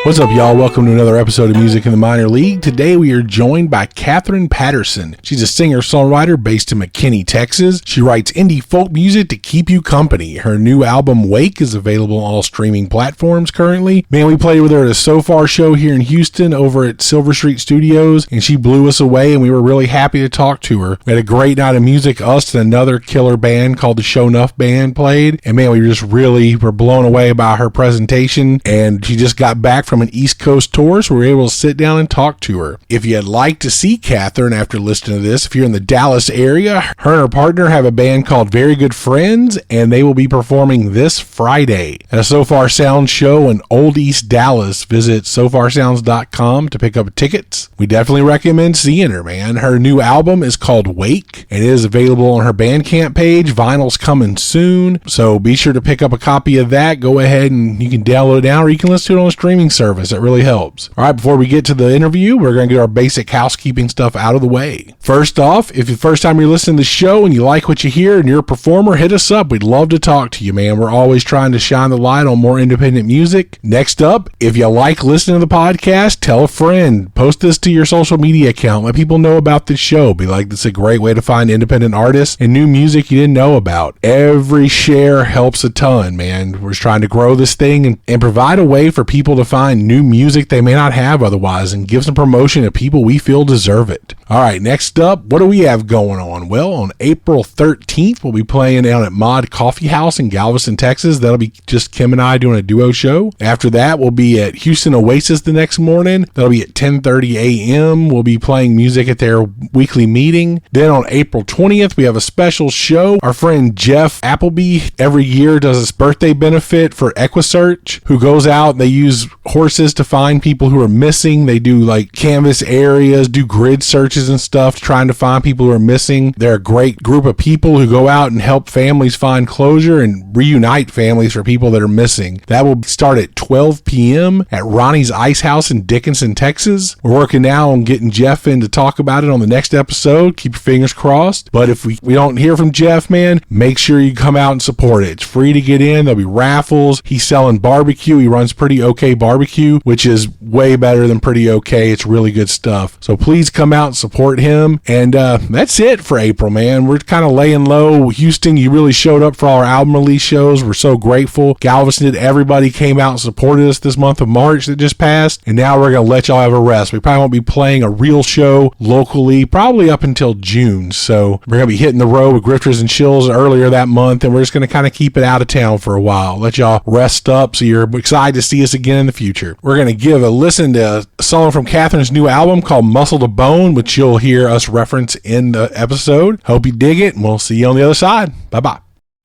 What's up, y'all? Welcome to another episode of Music in the Minor League. Today we are joined by Katherine Paterson. She's a singer-songwriter based in McKinney, Texas. She writes indie folk music to keep you company. Her new album, Wake, is available on all streaming platforms currently. Man, we played with her at a So Far show here in Houston over at Silver Street Studios, and she blew us away, and we were really happy to talk to her. We had a great night of music. Us and another killer band called the Show Nuff Band played, and man, we were blown away by her presentation, and she just got back from an East Coast tour, so we were able to sit down and talk to her. If you'd like to see Katherine after listening to this, if you're in the Dallas area, her and her partner have a band called Very Good Friends, and they will be performing this Friday at a So Far Sound show in Old East Dallas. Visit sofarsounds.com to pick up tickets. We definitely recommend seeing her, man. Her new album is called Wake, and it is available on her Bandcamp page. Vinyl's coming soon, so be sure to pick up a copy of that. Go ahead and you can download it now, or you can listen to it on a streaming service. It really helps. All right, before we get to the interview, we're going to get our basic housekeeping stuff out of the way. First off, if it's the first time you're listening to the show and you like what you hear and you're a performer, hit us up. We'd love to talk to you, man. We're always trying to shine the light on more independent music. Next up, if you like listening to the podcast, tell a friend. Post this to your social media account. Let people know about this show. Be like, this is a great way to find independent artists and new music you didn't know about. Every share helps a ton, man. We're just trying to grow this thing and provide a way for people to find new music they may not have otherwise and give some promotion to people we feel deserve it. All right, next up, what do we have going on? Well, on April 13th, we'll be playing down at Mod Coffee House in Galveston, Texas. That'll be just Kim and I doing a duo show. After that, we'll be at Houston Oasis the next morning. That'll be at 10:30 a.m. We'll be playing music at their weekly meeting. Then on April 20th, we have a special show. Our friend Jeff Appleby every year does this birthday benefit for EquiSearch, who goes out, they use horses to find people who are missing. They do like canvas areas, do grid searches and stuff, trying to find people who are missing. They're a great group of people who go out and help families find closure and reunite families for people that are missing. That will start at 12 p.m. at Ronnie's Ice House in Dickinson, Texas. We're working now on getting Jeff in to talk about it on the next episode. Keep your fingers crossed. But if we don't hear from Jeff, man, make sure you come out and support it. It's free to get in. There'll be raffles. He's selling barbecue. He runs Pretty Okay Barbecue, which is way better than Pretty Okay. It's really good stuff. So please come out and support him. And that's it for April, man. We're kind of laying low. Houston, you really showed up for all our album release shows. We're so grateful. Galveston, everybody came out and supported us this month of March that just passed. And now we're going to let y'all have a rest. We probably won't be playing a real show locally, probably up until June. So we're going to be hitting the road with Grifters and Chills earlier that month. And we're just going to kind of keep it out of town for a while. Let y'all rest up so you're excited to see us again in the future. We're going to give a listen to a song from Katherine's new album called Muscle to Bone, which you'll hear us reference in the episode. Hope you dig it, and we'll see you on the other side. Bye-bye.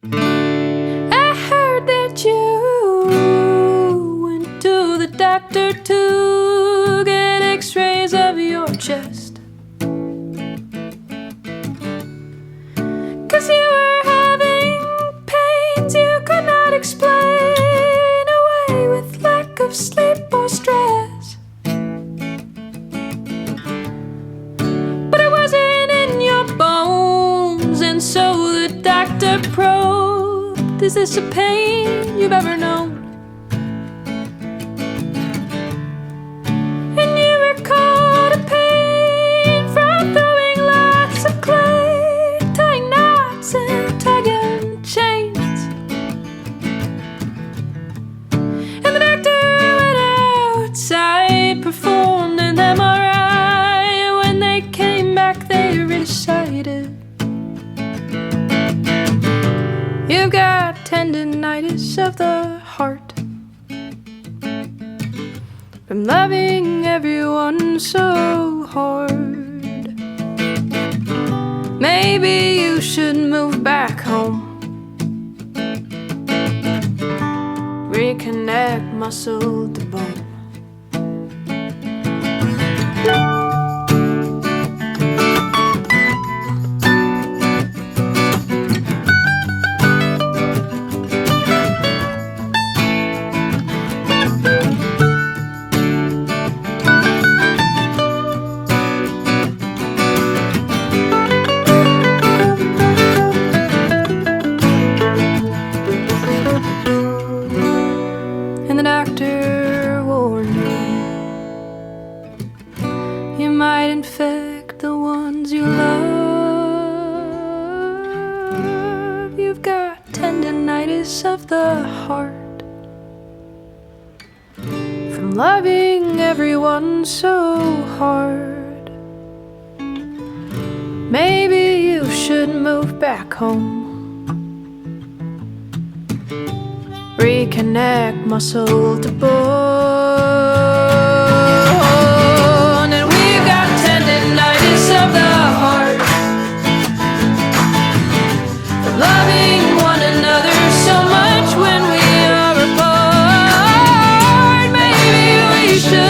I heard that you went to the doctor to get x-rays of your chest, 'cause you were having pains you could not explain away with lack of sleep or stress. But it wasn't in your bones, and so the doctor probed, is this a pain you've ever known? And you recalled a pain from throwing lots of clay, tying knots and tagging chains. And the doctor went outside, performed an MRI. When they came back, they recited, you've got tendinitis of the heart from loving everyone so hard. Maybe you should move back home, reconnect muscle to bone. And the doctor tinnitus of the heart from loving everyone so hard. Maybe you should move back home, reconnect muscle to bone. And we've got tendinitis of the heart from loving one another so much when we are apart. Maybe we should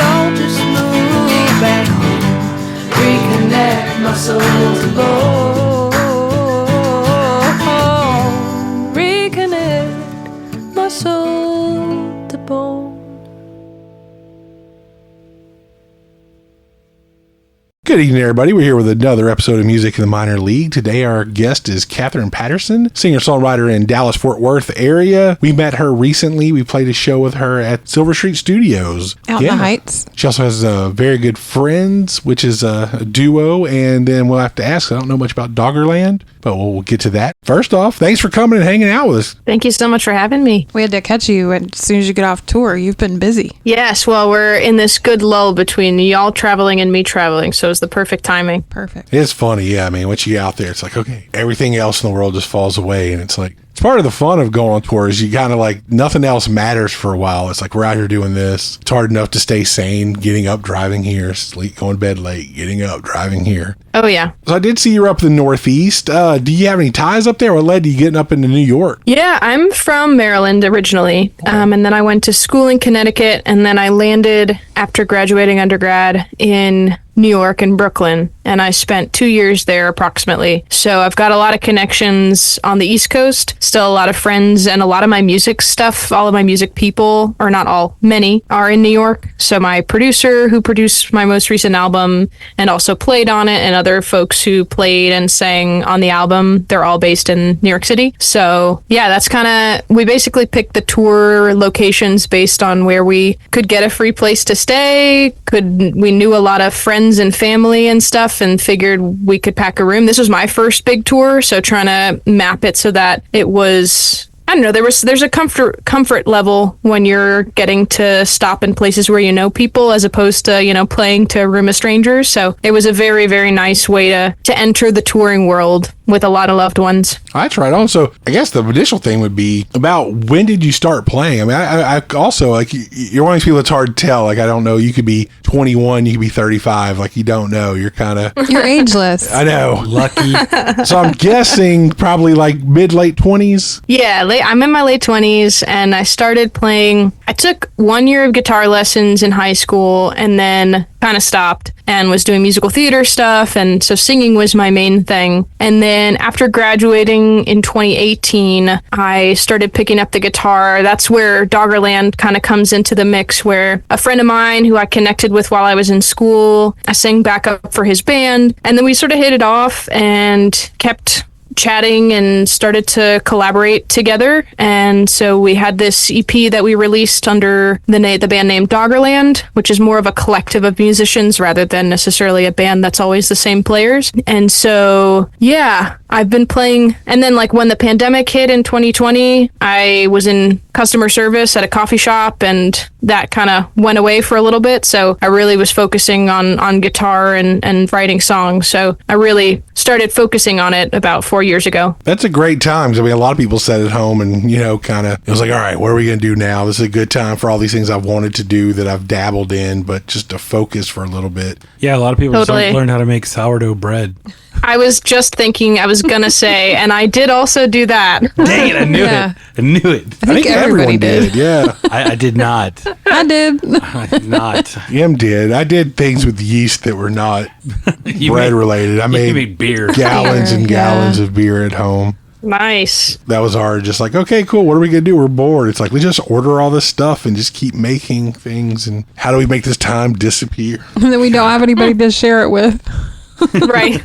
all just move back home, reconnect muscle to bone. Muscle to bone. Good evening, everybody. We're here with another episode of Music in the Minor League. Today, our guest is Katherine Paterson, singer-songwriter in Dallas-Fort Worth area. We met her recently. We played a show with her at Silver Street Studios. Out in the Heights. She also has Very Good Friends, which is a duo. And then we'll have to ask, I don't know much about Doggerland, but we'll get to that. First off, thanks for coming and hanging out with us. Thank you so much for having me. We had to catch you as soon as you get off tour. You've been busy. Yes, well, we're in this good lull between y'all traveling and me traveling, so it's the perfect timing. Perfect. It's funny, yeah. I mean, once you get out there, it's like, okay, everything else in the world just falls away. And it's like, it's part of the fun of going on tour is you kind of like, nothing else matters for a while. It's like, we're out here doing this. It's hard enough to stay sane, getting up, driving here, sleep, going to bed late, getting up, driving here. Oh, yeah. So I did see you were up in the Northeast. Do you have any ties up there? What led to you getting up into New York? Yeah, I'm from Maryland originally, and then I went to school in Connecticut, and then I landed after graduating undergrad in New York and Brooklyn, and I spent 2 years there approximately. So I've got a lot of connections on the East Coast, still a lot of friends, and a lot of my music stuff, all of my music people, or not all, many, are in New York. So my producer who produced my most recent album and also played on it, and other folks who played and sang on the album, they're all based in New York City. So yeah, that's kind of, we basically picked the tour locations based on where we could get a free place to stay. We knew a lot of friends and family and stuff and figured we could pack a room. This was my first big tour, so trying to map it so that it was, I don't know, there's a comfort level when you're getting to stop in places where you know people as opposed to, you know, playing to a room of strangers. So it was a very, very nice way to enter the touring world with a lot of loved ones. That's right on. So I guess the initial thing would be about when did you start playing? I mean, I also, like, you're one of these people that's hard to tell. Like, I don't know, you could be 21, you could be 35. Like, you don't know. You're kind of... You're ageless. I know. Lucky. So I'm guessing probably like mid-late 20s? Yeah, I'm in my late 20s, and I started playing... I took 1 year of guitar lessons in high school, and then kind of stopped and was doing musical theater stuff, and so singing was my main thing. And then after graduating in 2018, I started picking up the guitar. That's where Doggerland kind of comes into the mix, where a friend of mine who I connected with while I was in school, I sang backup for his band, and then we sort of hit it off and kept chatting and started to collaborate together. And so we had this EP that we released under the band name Doggerland, which is more of a collective of musicians rather than necessarily a band that's always the same players. And so, yeah, I've been playing. And then, like, when the pandemic hit in 2020, I was in customer service at a coffee shop, and that kind of went away for a little bit. So I really was focusing on guitar and writing songs. So I really started focusing on it about 4 years ago. That's a great time. 'Cause I mean, a lot of people sat at home and, you know, kind of, it was like, all right, what are we going to do now? This is a good time for all these things I've wanted to do that I've dabbled in, but just to focus for a little bit. Yeah, a lot of people Totally. learn how to make sourdough bread. I was just thinking I was going to say, and I did also do that. Dang it, I knew Yeah. it. I knew it. I think everybody everyone did. Yeah. I did not. I did. I did not. Em did. I did things with yeast that were not You bread made- related. I You made made beer. gallons and Beer, yeah. gallons of beer at home. Nice. That was hard. Just like, okay, cool. What are we going to do? We're bored. It's like, let's just order all this stuff and just keep making things. And how do we make this time disappear? And then we don't have anybody to share it with. Right.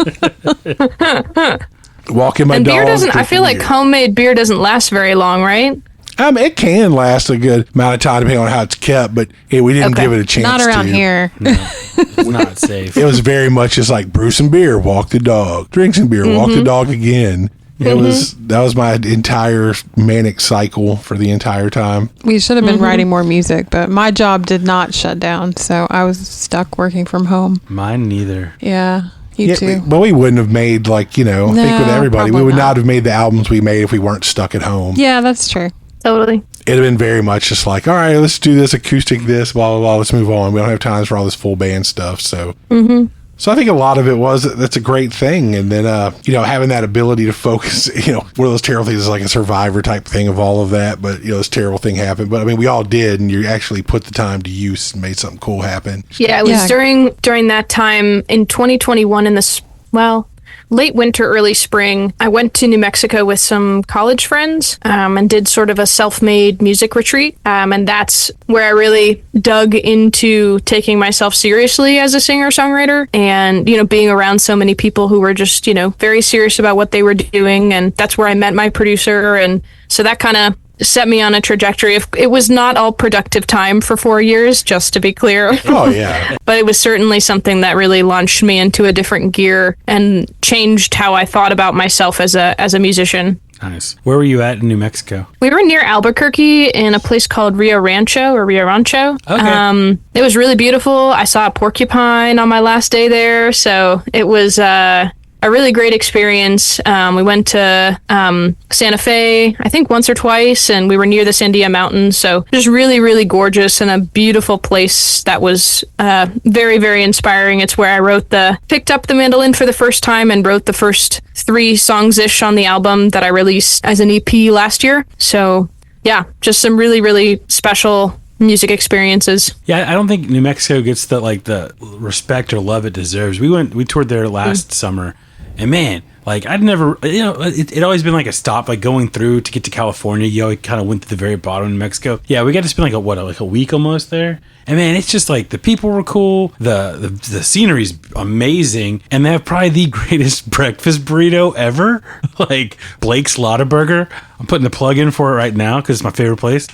Walking my And dog. beer doesn't, I feel like beer. homemade beer doesn't last very long, right? It can last a good amount of time depending on how it's kept, but we didn't Okay. give it a chance. Not around to. here. It's not safe. It was very much just like brew some beer, walk the dog, drink some beer, walk the dog again. That was my entire manic cycle for the entire time. We should have been writing more music, but my job did not shut down, so I was stuck working from home. Mine neither. Yeah, you too. But we wouldn't have made I think with everybody, we probably would not. not have made the albums we made if we weren't stuck at home. Yeah, that's true. Totally. It'd have been very much just like, all right, let's do this acoustic, this, blah, blah, blah, let's move on. We don't have times for all this full band stuff. So, so I think a lot of it that's a great thing. And then, having that ability to focus, one of those terrible things is like a Survivor type thing of all of that. But, this terrible thing happened. But I mean, we all did. And you actually put the time to use and made something cool happen. Yeah, it was during that time in 2021 in late winter, early spring. I went to New Mexico with some college friends and did sort of a self-made music retreat. And that's where I really dug into taking myself seriously as a singer-songwriter and, being around so many people who were just, very serious about what they were doing. And that's where I met my producer. And so that kind of set me on a trajectory. It was not all productive time for 4 years, just to be clear. Oh, yeah. But it was certainly something that really launched me into a different gear and changed how I thought about myself as a musician. Nice. Where were you at in New Mexico? We were near Albuquerque in a place called Rio Rancho. Okay. It was really beautiful. I saw a porcupine on my last day there, so it was a really great experience. We went to Santa Fe, I think once or twice, and we were near the Sandia Mountains. So just really, really gorgeous and a beautiful place that was very, very inspiring. It's where I picked up the mandolin for the first time and wrote the first 3 songs-ish on the album that I released as an EP last year. So yeah, just some really, really special music experiences. Yeah, I don't think New Mexico gets the respect or love it deserves. We toured there last summer. And man, I'd never, it always been like a stop, going through to get to California. You always kind of went to the very bottom of New Mexico. Yeah, we got to spend a week almost there. And man, it's just the people were cool. The scenery's amazing. And they have probably the greatest breakfast burrito ever. Blake's Lottaburger. I'm putting the plug in for it right now because it's my favorite place.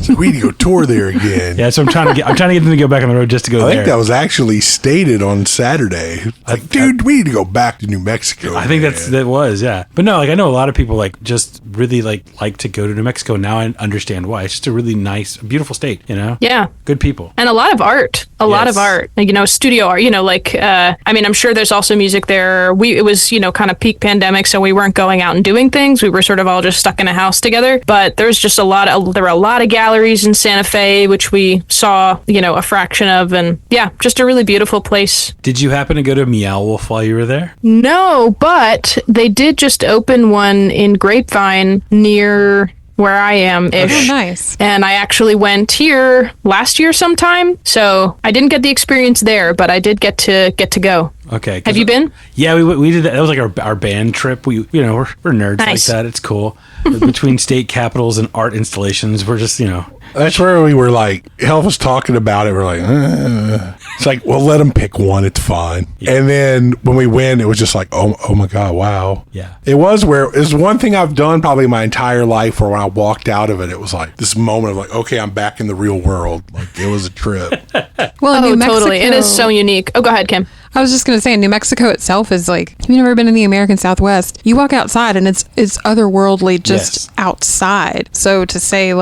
So we need to go tour there again. Yeah, so I'm trying to get them to go back on the road just to go there. I think that was actually stated on Saturday. Dude, we need to go back to New Mexico. I think that was, yeah. But no, I know a lot of people just really like to go to New Mexico. Now I understand why. It's just a really nice, beautiful state, Yeah. Good people. And a lot of art. A lot of art. Studio art, I'm sure there's also music there. It was, kind of peak pandemic, so we weren't going out and doing things. We were sort of all just stuck in a house together. But there's just there were a lot of galleries in Santa Fe, which we saw, a fraction of. And yeah, just a really beautiful place. Did you happen to go to Meow Wolf while you were there? No, but they did just open one in Grapevine near where I am ish. Oh, nice. And I actually went here last year sometime. So I didn't get the experience there, but I did get to go. Okay. Have you been? Yeah, we did that. That was our band trip. We're nerds Nice. like that. It's cool. Between state capitals and art installations, we're just, That's where we were Hell was talking about it. We're it's well, let them pick one. It's fine. Yeah. And then when we went, it was just oh my God, wow. Yeah. It was one thing I've done probably my entire life where when I walked out of it, it was this moment of okay, I'm back in the real world. It was a trip. Well, New Mexico, totally. It is so unique. Oh, go ahead, Kim. I was just going to say, New Mexico itself is you've never been in the American Southwest. You walk outside and it's otherworldly just outside. So to say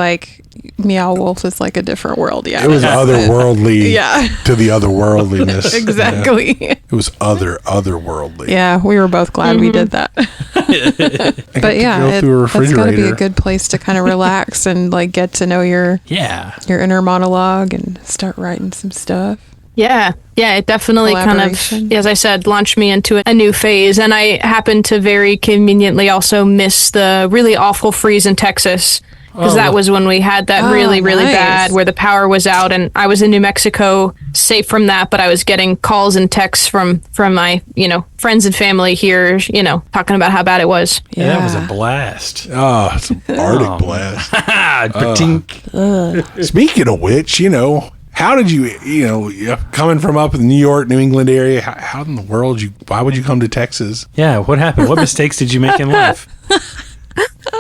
Meow Wolf is a different world. Yeah. It was otherworldly Yeah. to the otherworldliness. Exactly. Yeah. It was otherworldly. Yeah, we were both glad we did that. But yeah, that's got to be a good place to kind of relax and get to know your inner monologue and start writing some stuff. Yeah, it definitely kind of, as I said, launched me into a new phase. And I happened to very conveniently also miss the really awful freeze in Texas. Because that was when we had that really, really bad, where the power was out. And I was in New Mexico, safe from that, but I was getting calls and texts from my, friends and family here, talking about how bad it was. Yeah, that was a blast. Oh, it's an Arctic blast. Speaking of which, how did you, coming from up in the New York, New England area, how in the world, why would you come to Texas? Yeah, what happened? What mistakes did you make in life?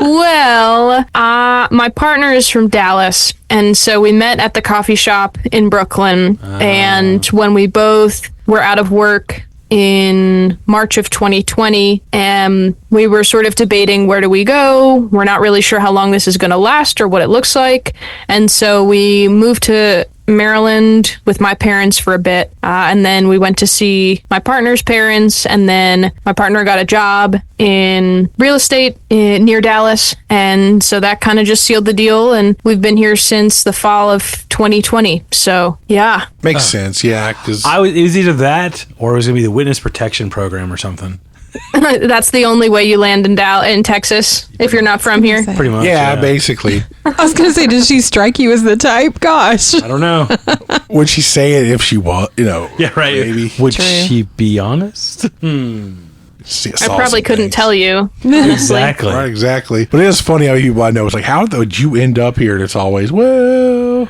Well, my partner is from Dallas, and so we met at the coffee shop in Brooklyn. And when we both were out of work in in March of 2020, and we were sort of debating, where do we go? We're not really sure how long this is going to last or what it looks like. And so we moved to Maryland with my parents for a bit, and then we went to see my partner's parents, and then my partner got a job in real estate near Dallas, and so that kind of just sealed the deal, and we've been here since the fall of 2020. So yeah, Makes sense, yeah. Because it was either that or it was going to be the witness protection program or something. that's the only way you land in Texas if you're not from here. Pretty much. yeah, basically. I was going to say, did she strike you as the type? Gosh. I don't know. Would she say it if she was, Yeah, right. maybe. Would True. she be honest? I probably couldn't tell you. Exactly. Right, exactly. But it is funny how I know it's like, how did you end up here? And it's always, well,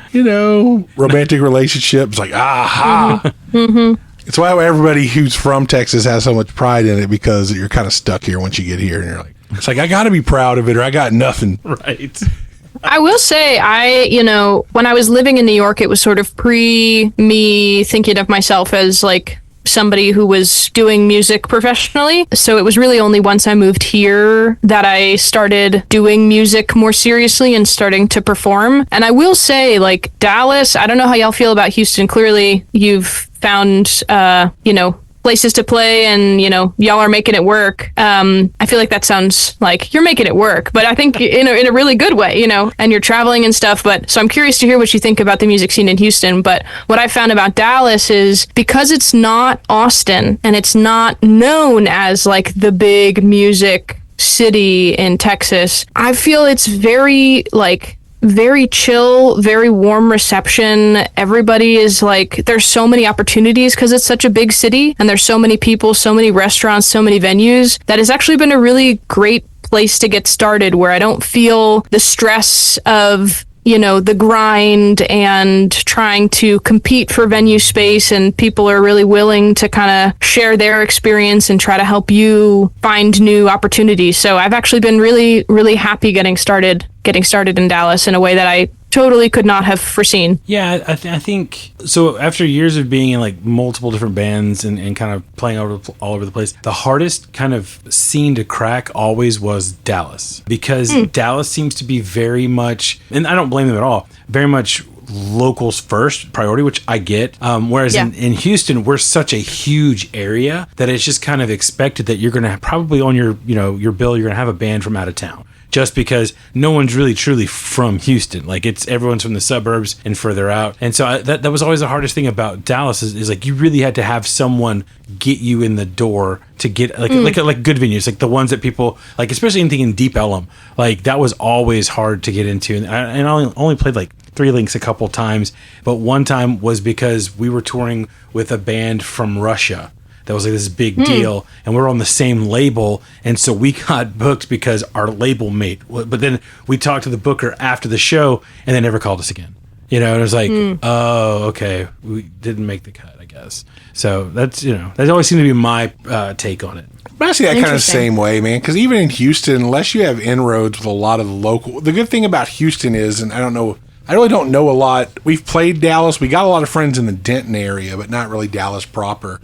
romantic relationships, like, aha. It's why everybody who's from Texas has so much pride in it, because you're kind of stuck here once you get here, and you're like, it's like, I got to be proud of it, or I got nothing. Right. I will say, when I was living in New York, it was sort of me thinking of myself as like somebody who was doing music professionally. So it was really only once I moved here that I started doing music more seriously and starting to perform. And I will say, like, Dallas, I don't know how y'all feel about Houston. Clearly, you've found, places to play, and y'all are making it work. I feel like that sounds like you're making it work, but I think in a really good way, and you're traveling and stuff. But so I'm curious to hear what you think about the music scene in Houston. But what I found about Dallas is, because it's not Austin and it's not known as like the big music city in Texas, I feel it's very chill, very warm reception. Everybody is like, there's so many opportunities because it's such a big city, and there's so many people, so many restaurants, so many venues, that has actually been a really great place to get started, where I don't feel the stress of the grind and trying to compete for venue space, and people are really willing to kind of share their experience and try to help you find new opportunities. So I've actually been really, really happy getting started in Dallas in a way that I totally could not have foreseen. Yeah, I think so. After years of being in like multiple different bands and kind of playing all over the place, the hardest kind of scene to crack always was Dallas, because Dallas seems to be very much, and I don't blame them at all, very much locals first priority, which I get. Whereas in Houston, we're such a huge area that it's just kind of expected that you're going to probably on your bill, you're going to have a band from out of town. Just because no one's really truly from Houston. Like, everyone's from the suburbs and further out. And so that was always the hardest thing about Dallas is like, you really had to have someone get you in the door to get like good venues, like the ones that people like, especially anything in Deep Ellum. Like, that was always hard to get into. And I only played like Three Links a couple times, but one time was because we were touring with a band from Russia. That was like this big deal, and we're on the same label, and so we got booked because our label mate. But then we talked to the booker after the show, and they never called us again. And it was like, oh, okay, we didn't make the cut, I guess. So that's that always seemed to be my take on it. But I see that kind of the same way, man, because even in Houston, unless you have inroads with a lot of the local, the good thing about Houston is, and I really don't know a lot. We've played Dallas. We got a lot of friends in the Denton area, but not really Dallas proper.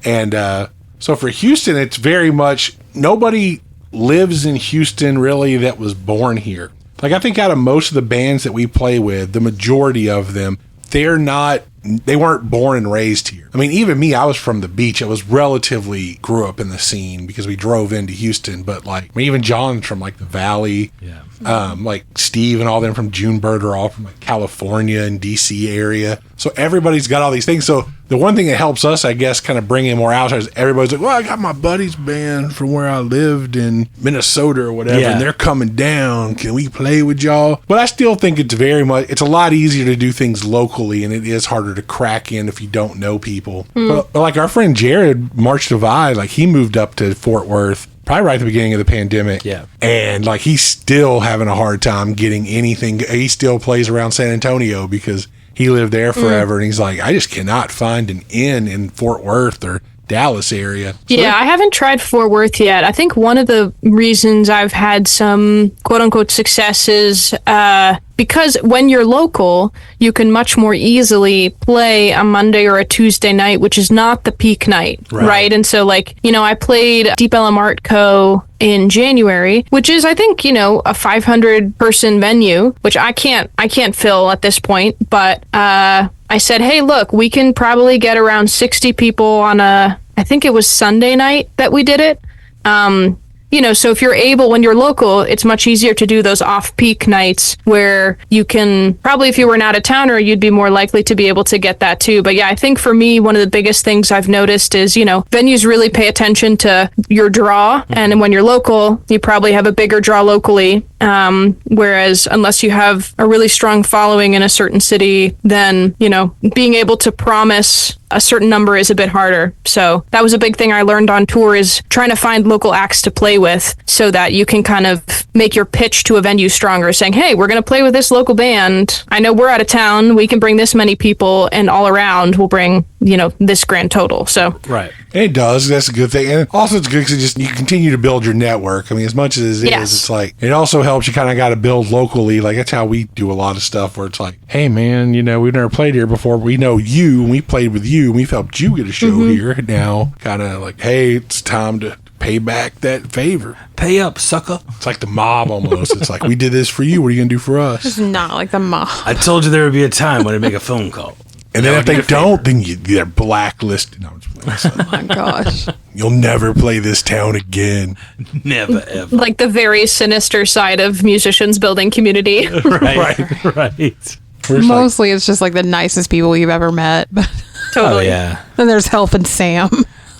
And so for Houston, it's very much, nobody lives in Houston really that was born here. Like, I think out of most of the bands that we play with, the majority of them, they weren't born and raised here. I mean, even me, I was from the beach. I was grew up in the scene because we drove into Houston. But even John's from like the Valley. Yeah. Like Steve and all them from Junebird are all from like California and DC area. So everybody's got all these things. So the one thing that helps us, I guess, kind of bring in more outsiders, everybody's like, well, I got my buddy's band from where I lived in Minnesota or whatever, and they're coming down. Can we play with y'all? But I still think it's a lot easier to do things locally, and it is harder to crack in if you don't know people. But like our friend Jared, March Divide, like he moved up to Fort Worth probably right at the beginning of the pandemic. Yeah. And like he's still having a hard time getting anything. He still plays around San Antonio because he lived there forever. And he's like, I just cannot find an inn in Fort Worth or Dallas area. So I haven't tried Fort Worth yet. I think one of the reasons I've had some quote unquote success is because when you're local, you can much more easily play a Monday or a Tuesday night, which is not the peak night, right? And so, like, you know, I played Deep Ellum Art Co. in January, which is, I think, you know, a 500 person venue, which I can't fill at this point, but I said, hey, look, we can probably get around 60 people on I think it was Sunday night that we did it. You know, so if you're able, when you're local, it's much easier to do those off-peak nights where you can, probably if you were an out-of-towner, you'd be more likely to be able to get that too. But yeah, I think for me, one of the biggest things I've noticed is, you know, venues really pay attention to your draw. And when you're local, you probably have a bigger draw locally. Whereas unless you have a really strong following in a certain city, then, you know, being able to promise a certain number is a bit harder. So that was a big thing I learned on tour, is trying to find local acts to play with so that you can kind of make your pitch to a venue stronger, saying, hey, we're going to play with this local band. I know we're out of town. We can bring this many people, and all around we'll bring, you know, this grand total. So Right. It does. That's a good thing. And also it's good because just you continue to build your network. I mean, as much as it is, it's like, it also helps you kind of got to build locally. Like, that's how we do a lot of stuff, where it's like, hey, man, you know, we've never played here before. We know you, and we played with you, and we've helped you get a show here. Now, kind of like, hey, it's time to pay back that favor. Pay up, sucker. It's like the mob almost. It's like, we did this for you. What are you going to do for us? It's not like the mob. I told you there would be a time when I'd make a phone call. And then if they don't, then they're blacklisted. No, I'm just playing. So, Oh my gosh. you'll never play this town again. Never, ever. like the very sinister side of musicians building community. Right. Mostly it's just like the nicest people you've ever met. But Oh, yeah. then there's Helping Sam.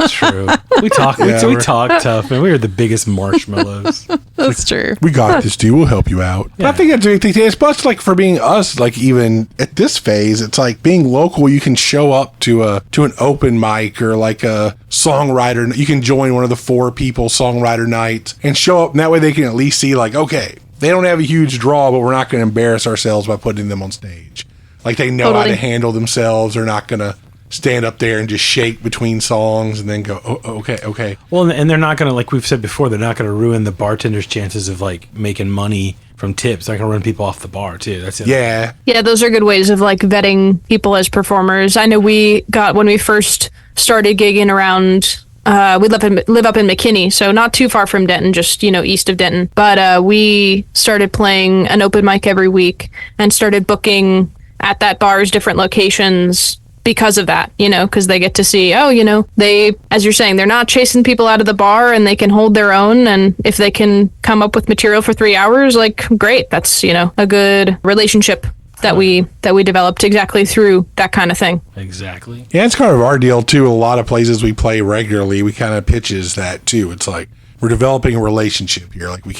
True. We talk. we talk tough, and we are the biggest marshmallows. That's true. We got this, dude. We'll help you out. But I think that's a big thing. It's much like for being us, like even at this phase, it's like being local. You can show up to an open mic or like a songwriter. You can join one of the 4 people songwriter nights and show up. And that way they can at least see like, okay, they don't have a huge draw, but we're not going to embarrass ourselves by putting them on stage. Like they know how to handle themselves. They're not going to stand up there and just shake between songs and then go, oh, okay. Well, and they're not going to, like we've said before, they're not going to ruin the bartender's chances of like making money from tips. They're going to run people off the bar too. That's it. Yeah. Yeah, those are good ways of like vetting people as performers. I know we got, when we first started gigging around, we live up in McKinney, so not too far from Denton, just, you know, east of Denton. But we started playing an open mic every week and started booking at that bar's different locations because of that, you know, because they get to see, oh, you know, they, as you're saying, they're not chasing people out of the bar and they can hold their own. And if they can come up with material for 3 hours, like, great. That's, you know, a good relationship that we developed exactly through that kind of thing. Exactly. Yeah, it's kind of our deal too. A lot of places we play regularly, we kind of pitches that too. It's like we're developing a relationship here. Like we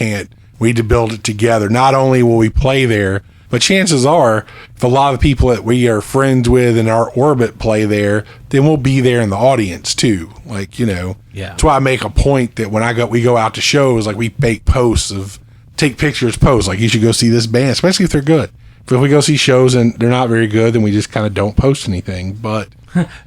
need to build it together. Not only will we play there, but chances are, if a lot of the people that we are friends with in our orbit play there, then we'll be there in the audience too. Like, you know, that's why I make a point that when we go out to shows, like we make posts take pictures, posts, like you should go see this band, especially if they're good. If we go see shows and they're not very good, then we just kind of don't post anything. But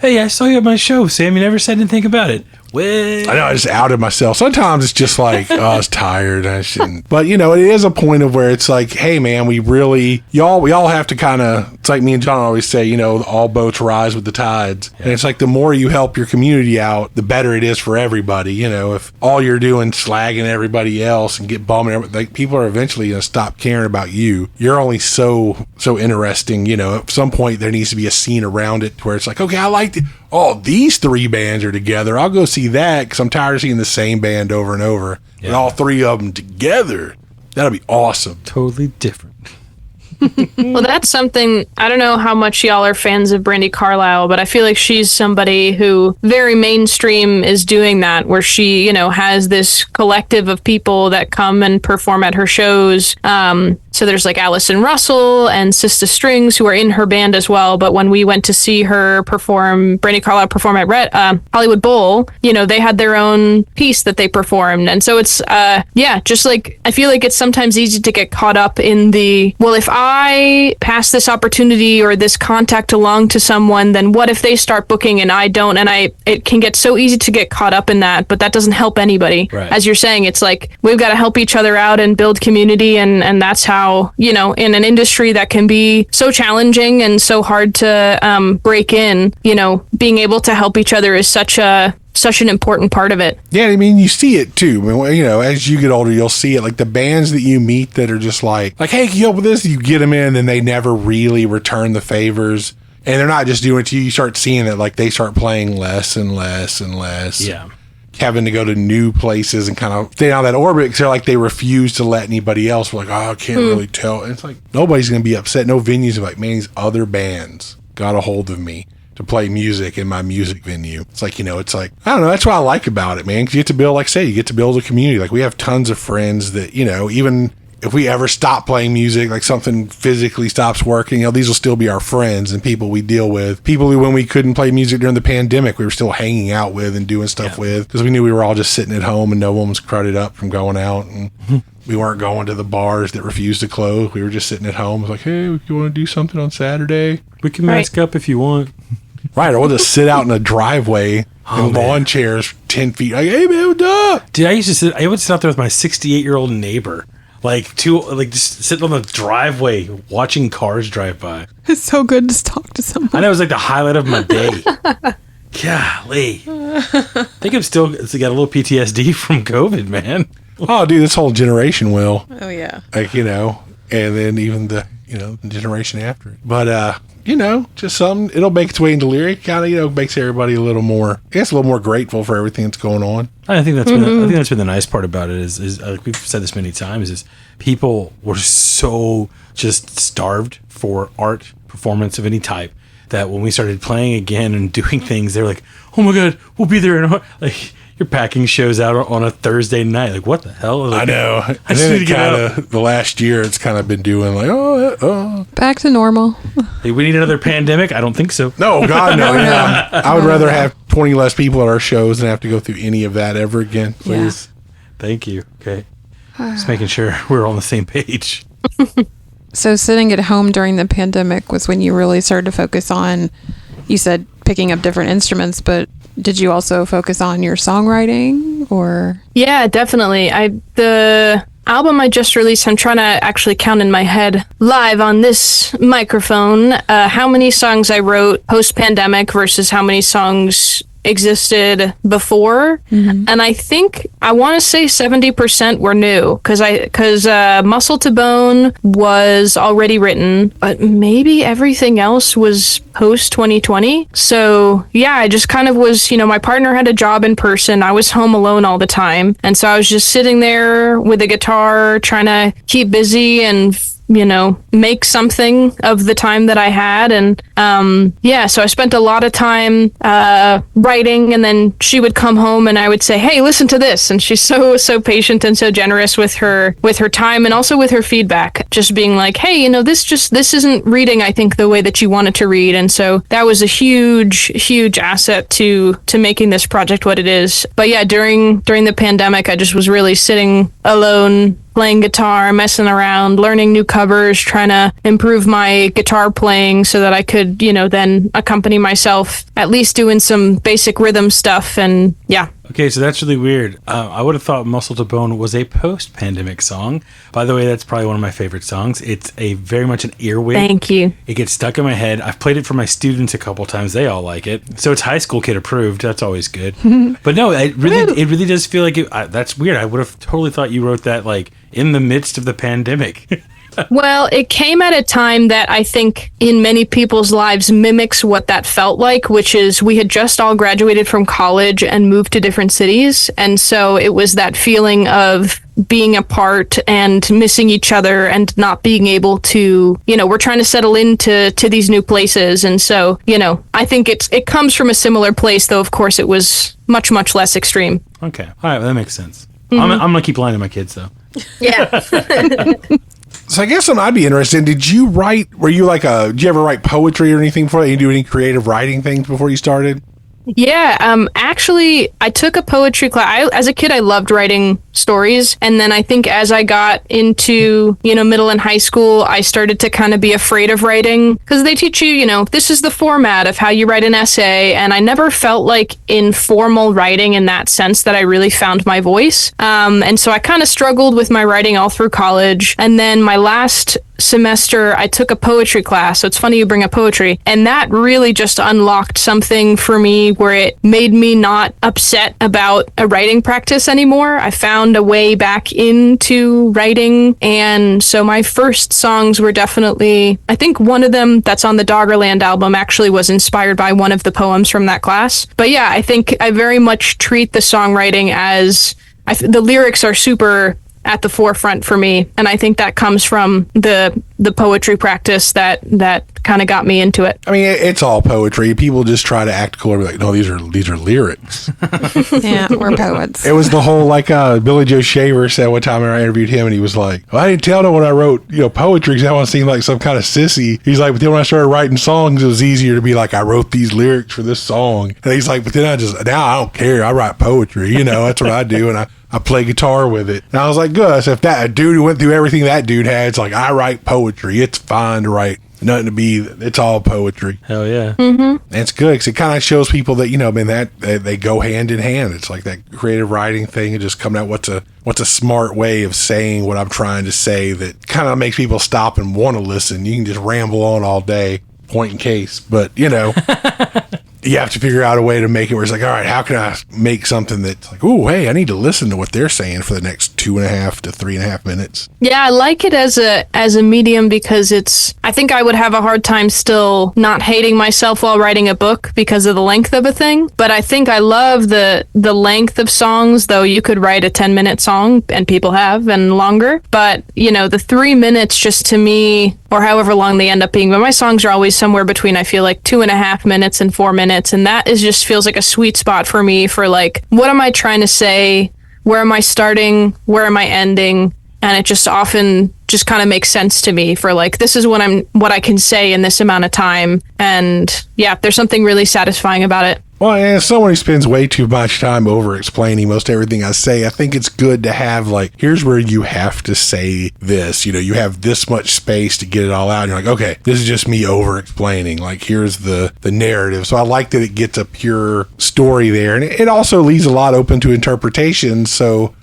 hey, I saw you at my show, Sam. You never said anything about it. Well, I know, I just outed myself. Sometimes it's just like, I was tired. I shouldn't. But, you know, it is a point of where it's like, hey, man, we all have to kind of, it's like me and John always say, you know, all boats rise with the tides. Yeah. And it's like the more you help your community out, the better it is for everybody. You know, if all you're doing slagging everybody else and get bumming, like people are eventually going to stop caring about you. You're only so interesting. You know, at some point there needs to be a scene around it where it's like, okay, I like it. Oh, these 3 bands are together. I'll go see that because I'm tired of seeing the same band over and over. Yeah. And all 3 of them together, that'll be awesome. Totally different. Well, that's something, I don't know how much y'all are fans of Brandi Carlile, but I feel like she's somebody who very mainstream is doing that, where she, you know, has this collective of people that come and perform at her shows. So there's like Allison Russell and Sista Strings who are in her band as well. But when we went to see her perform, Brandi Carlile perform at Hollywood Bowl, you know, they had their own piece that they performed. And so it's, just like, I feel like it's sometimes easy to get caught up in the, well, if I pass this opportunity or this contact along to someone, then what if they start booking and I don't? And it can get so easy to get caught up in that, but that doesn't help anybody. Right. As you're saying, it's like, we've got to help each other out and build community. And that's how how, in an industry that can be so challenging and so hard to break in, being able to help each other is such an important part of it. Yeah, I mean, you see it too. I mean, as you get older, you'll see it. Like the bands that you meet that are just like, hey, can you help with this? You get them in, and they never really return the favors. And they're not just doing it to you. You start seeing it, like they start playing less and less and less. Yeah. Having to go to new places and kind of stay out of that orbit because they're like, they refuse to let anybody else. We're like, I can't really tell. And it's like, nobody's going to be upset. No venues are like, man, these other bands got a hold of me to play music in my music venue. It's like, it's like, I don't know. That's what I like about it, man. Because you get to build, like I say, you get to build a community. Like we have tons of friends that, even if we ever stop playing music, like something physically stops working, these will still be our friends and people we deal with. People who, when we couldn't play music during the pandemic, we were still hanging out with and doing stuff with because we knew we were all just sitting at home and no one was crowded up from going out. And we weren't going to the bars that refused to close. We were just sitting at home. It was like, hey, you want to do something on Saturday? We can mask up if you want. Right, or we'll just sit out in a driveway in lawn chairs 10 feet. Like, hey, man, what's up? Dude, I would sit out there with my 68-year-old neighbor. Just sitting on the driveway watching cars drive by. It's so good to talk to someone. I know, it was like the highlight of my day. Golly. I think it's got a little PTSD from COVID, man. Oh, dude, this whole generation will. Oh, yeah. Like, and then even the generation after it. But, just something, it'll make its way into lyric, kind of, makes everybody a little more grateful for everything that's going on. I think that's been the nice part about it is like we've said this many times, is people were so just starved for art performance of any type that when we started playing again and doing things, they were like, oh my God, we'll be there. Like, you're packing shows out on a Thursday night. Like, what the hell? Like, I know. And then the last year, it's kind of been doing like, back to normal. Hey, we need another pandemic? I don't think so. No, God, no. I would rather have 20 less people at our shows than have to go through any of that ever again, please. Yeah. Thank you. Okay. Just making sure we're on the same page. So sitting at home during the pandemic was when you really started to focus on, you said picking up different instruments, but did you also focus on your songwriting or? Yeah, definitely. The album I just released, I'm trying to actually count in my head live on this microphone how many songs I wrote post-pandemic versus how many songs existed before. And I think I want to say 70% were new because Muscle to Bone was already written, but maybe everything else was post 2020. So yeah, I just kind of was, my partner had a job in person. I was home alone all the time, and so I was just sitting there with a guitar trying to keep busy and make something of the time that I had. And so I spent a lot of time writing, and then she would come home and I would say, hey, listen to this. And she's so patient and so generous with her time and also with her feedback, just being like, hey, this isn't reading, I think, the way that you want it to read. And so that was a huge asset to making this project what it is. But yeah, during the pandemic, I just was really sitting alone, playing guitar, messing around, learning new covers, trying to improve my guitar playing so that I could, then accompany myself, at least doing some basic rhythm stuff. And yeah. Okay, so that's really weird. I would have thought Muscle to Bone was a post-pandemic song. By the way, that's probably one of my favorite songs. It's very much an earwig. Thank you. It gets stuck in my head. I've played it for my students a couple times. They all like it. So it's high school kid approved. That's always good. But no, it really does feel like that's weird. I would have totally thought you wrote that like in the midst of the pandemic. Well, it came at a time that I think in many people's lives mimics what that felt like, which is we had just all graduated from college and moved to different cities. And so it was that feeling of being apart and missing each other and not being able to, we're trying to settle into these new places. And so, I think it comes from a similar place, though, of course, it was much, much less extreme. Okay. All right. Well, that makes sense. I'm going to keep lying to my kids, though. Yeah. So I guess I'd be interested in, did you ever write poetry or anything before that? You do any creative writing things before you started? Yeah, actually, I took a poetry class. As a kid, I loved writing stories. And then I think as I got into, middle and high school, I started to kind of be afraid of writing because they teach you, this is the format of how you write an essay. And I never felt like in formal writing in that sense that I really found my voice. And so I kind of struggled with my writing all through college. And then my last semester, I took a poetry class. So it's funny you bring up poetry. And that really just unlocked something for me where it made me not upset about a writing practice anymore. I found a way back into writing. And so my first songs were definitely, I think one of them that's on the Doggerland album actually was inspired by one of the poems from that class. But yeah, I think I very much treat the songwriting as, the lyrics are super at the forefront for me, and I think that comes from the poetry practice that kind of got me into it. I mean, it's all poetry. People just try to act cool. Like, no, these are lyrics. Yeah, we're poets. It was the whole Billy Joe Shaver said one time I interviewed him, and he was like, well, I didn't tell no when I wrote poetry because I want to seem like some kind of sissy. He's like, but then when I started writing songs, it was easier to be like, I wrote these lyrics for this song, and he's like, but then now I don't care. I write poetry. That's what I do, and I play guitar with it. And I was like, good. So if a dude who went through everything that dude had, it's like, I write poetry. It's fine to write. Nothing to be. It's all poetry. Hell yeah. Mm-hmm. And it's good because it kind of shows people that, that they go hand in hand. It's like that creative writing thing and just coming out what's a smart way of saying what I'm trying to say that kind of makes people stop and want to listen. You can just ramble on all day, point in case. But, you have to figure out a way to make it where it's like, all right, how can I make something that's like, oh, hey, I need to listen to what they're saying for the next 2.5 to 3.5 minutes. Yeah, I like it as a medium because I think I would have a hard time still not hating myself while writing a book because of the length of a thing. But I think I love the length of songs, though you could write a 10-minute song, and people have, and longer. But, the 3 minutes just to me, or however long they end up being, but my songs are always somewhere between, I feel like, 2.5 minutes and 4 minutes. And that just feels like a sweet spot for me for like, what am I trying to say? Where am I starting? Where am I ending? And it just often just kind of makes sense to me for like, this is what I can say in this amount of time. And yeah, there's something really satisfying about it. Well, and as someone who spends way too much time over explaining most everything I say, I think it's good to have like, here's where you have to say this. You have this much space to get it all out. And you're like, okay, this is just me over explaining. Like, here's the narrative. So I like that it gets a pure story there. And it also leaves a lot open to interpretation. So,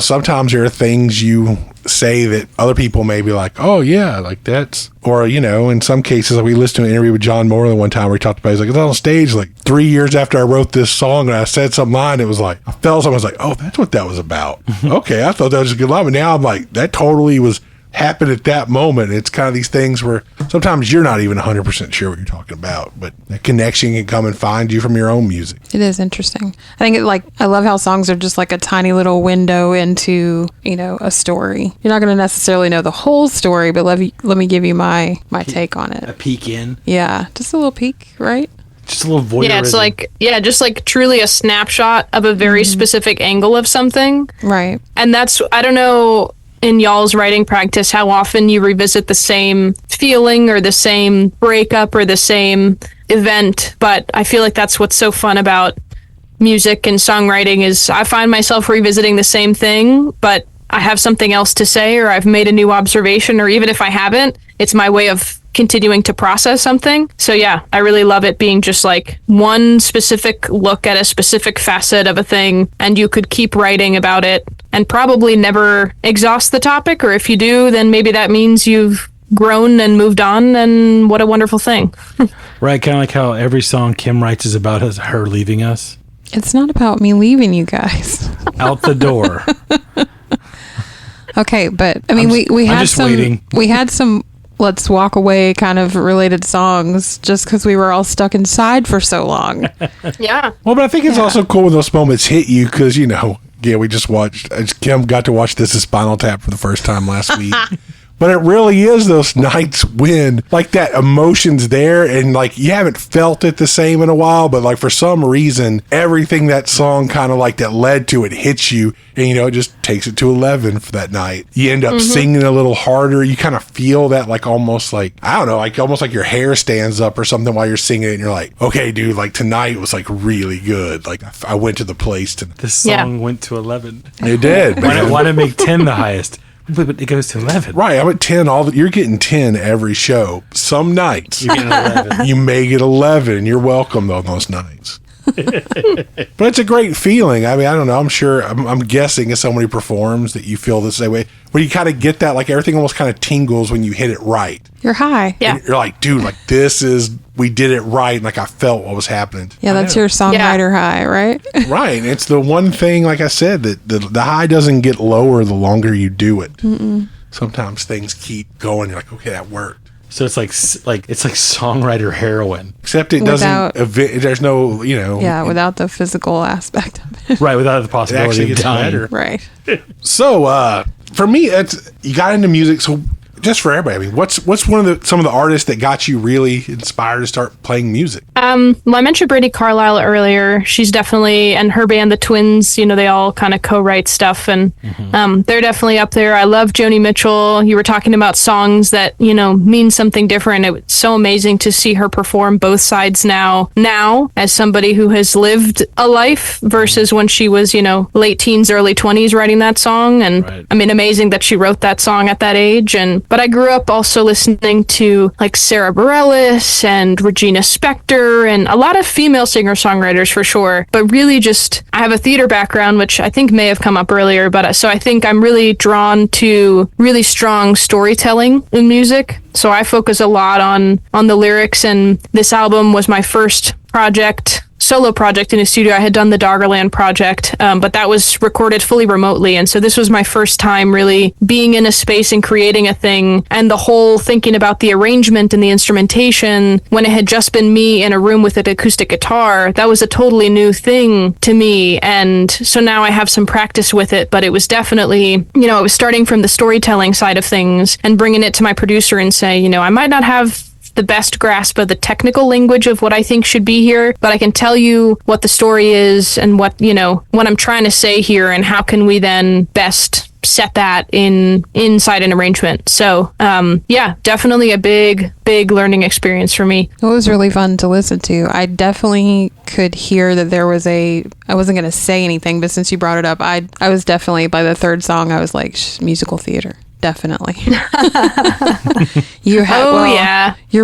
sometimes there are things you say that other people may be like, oh yeah, like that's, or, in some cases, like we listened to an interview with John Moreland one time where he talked about, he's like, I was on stage like 3 years after I wrote this song and I said some line, it was like, I felt something, I was like, oh, that's what that was about. Okay, I thought that was a good line, but now I'm like, that totally was happened at that moment. It's kind of these things where sometimes you're not even 100% sure what you're talking about, but that connection can come and find you from your own music. It is interesting. I think I love how songs are just like a tiny little window into, a story. You're not going to necessarily know the whole story, but let me give you my take on it. A peek in. Yeah, just a little peek, right? Just a little voyeurism. Yeah, it's like, just like truly a snapshot of a very specific angle of something. Right. And that's, I don't know, in y'all's writing practice, how often you revisit the same feeling or the same breakup or the same event. But I feel like that's what's so fun about music and songwriting is I find myself revisiting the same thing, but I have something else to say, or I've made a new observation, or even if I haven't, it's my way of continuing to process something. So yeah, I really love it being just like one specific look at a specific facet of a thing, and you could keep writing about it and probably never exhaust the topic, or if you do, then maybe that means you've grown and moved on, and what a wonderful thing. Right, kind of like how every song Kim writes is about her leaving us. It's not about me leaving you guys. Out the door. Okay, but I mean, we had some Let's Walk Away kind of related songs just because we were all stuck inside for so long. Yeah. Well, but I think it's also cool when those moments hit you because, we just watched, Kim got to watch This Is Spinal Tap for the first time last week. But it really is those nights when like that emotion's there and like you haven't felt it the same in a while, but like for some reason, everything that song kind of like that led to it hits you, and you know, it just takes it to 11 for that night. You end up singing a little harder. You kind of feel that like almost like, I don't know, like almost like your hair stands up or something while you're singing it, and you're like, okay, dude, like tonight was like really good. Like I went to the place to This song went to 11. It did. Why not make 10 the highest? But it goes to 11. Right, I'm at 10 you're getting 10 every show. Some nights You're getting 11. you may get 11. You're welcome on those nights. But it's a great feeling. I mean, I don't know. I'm guessing as somebody performs that you feel the same way. But you kind of get that, like everything almost kind of tingles when you hit it right. You're high. Yeah. And you're like, dude, like we did it right. And like I felt what was happening. Yeah, that's your songwriter high, right? Right. It's the one thing, like I said, that the high doesn't get lower the longer you do it. Sometimes things keep going. You're like, okay, that worked. So it's like songwriter heroin. Except it doesn't. There's no, you know. Yeah, without the physical aspect of it. Right, without the It possibility actually of gets dying. better. Right. So for me, you got into music. So just for everybody, I mean, what's some of the artists that got you really inspired to start playing music? Well, I mentioned Brady Carlisle earlier. She's definitely, and her band, the Twins, you know, they all kind of co-write stuff, and they're definitely up there. I love Joni Mitchell. You were talking about songs that, you know, mean something different. It was so amazing to see her perform both sides now as somebody who has lived a life versus when she was, you know, late teens, early 20s writing that song. And Right. I mean, amazing that she wrote that song at that age. But I grew up also listening to like Sarah Bareilles and Regina Spektor and a lot of female singer-songwriters for sure. But really just, I have a theater background, which I think may have come up earlier. But so I think I'm really drawn to really strong storytelling in music. So I focus a lot on the lyrics, and this album was my first solo project in a studio. I had done the Doggerland project, but that was recorded fully remotely. And so this was my first time really being in a space and creating a thing. And the whole thinking about the arrangement and the instrumentation, when it had just been me in a room with an acoustic guitar, that was a totally new thing to me. And so now I have some practice with it, but it was definitely, you know, it was starting from the storytelling side of things and bringing it to my producer and say, you know, I might not have the best grasp of the technical language of what I think should be here, but I can tell you what the story is and what I'm trying to say here, and how can we then best set that inside an arrangement. So definitely a big learning experience for me. It was really fun to listen to. I definitely could hear that there was I wasn't going to say anything, but since you brought it up, I was definitely, by the third song, I was like, musical theater. Definitely. You're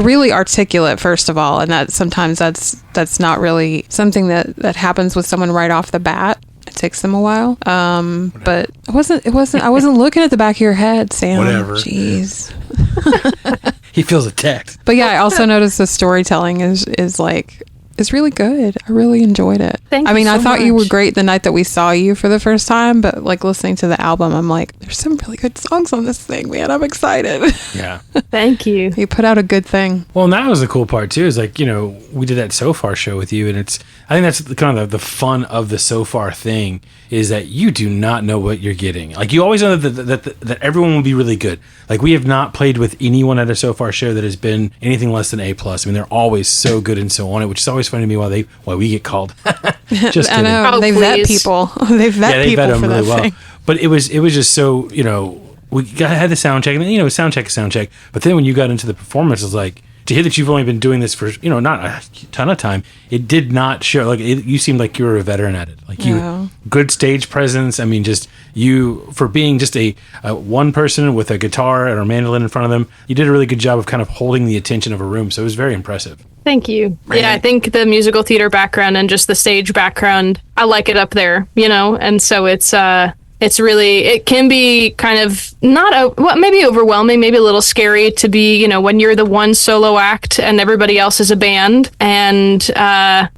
really articulate, first of all, and that sometimes that's not really something that happens with someone right off the bat. It takes them a while. But I wasn't looking at the back of your head, Sam. Whatever. Jeez. He feels attacked. But yeah, I also noticed the storytelling is really good. I really enjoyed it. Thank you I mean, I so thought you were much. great the night that we saw you for the first time, but like listening to the album, I'm like, there's some really good songs on this thing, man. I'm excited. Yeah. Thank you. You put out a good thing. Well, and that was the cool part too, is like, you know, we did that So Far show with you, and I think that's kind of the fun of the So Far thing, is that you do not know what you're getting. Like, you always know that everyone will be really good. Like, we have not played with anyone at a So Far show that has been anything less than A+. I mean, they're always so good and so on it, which is always funny to me why we get called. Just I kidding. know. Oh, they vet please. people. They vet people them for that thing. But it was just so, you know, had the sound check, and then, you know, sound check. But then when you got into the performance, it's like, to hear that you've only been doing this for, you know, not a ton of time, it did not show. Like, you seemed like you were a veteran at it. Like, Yeah. good stage presence. I mean, just you, for being just a one person with a guitar or a mandolin in front of them, you did a really good job of kind of holding the attention of a room. So it was very impressive. Thank you. Yeah, I think the musical theater background and just the stage background, I like it up there, you know, and so it's really, it can be kind of maybe overwhelming, maybe a little scary to be, you know, when you're the one solo act and everybody else is a band, and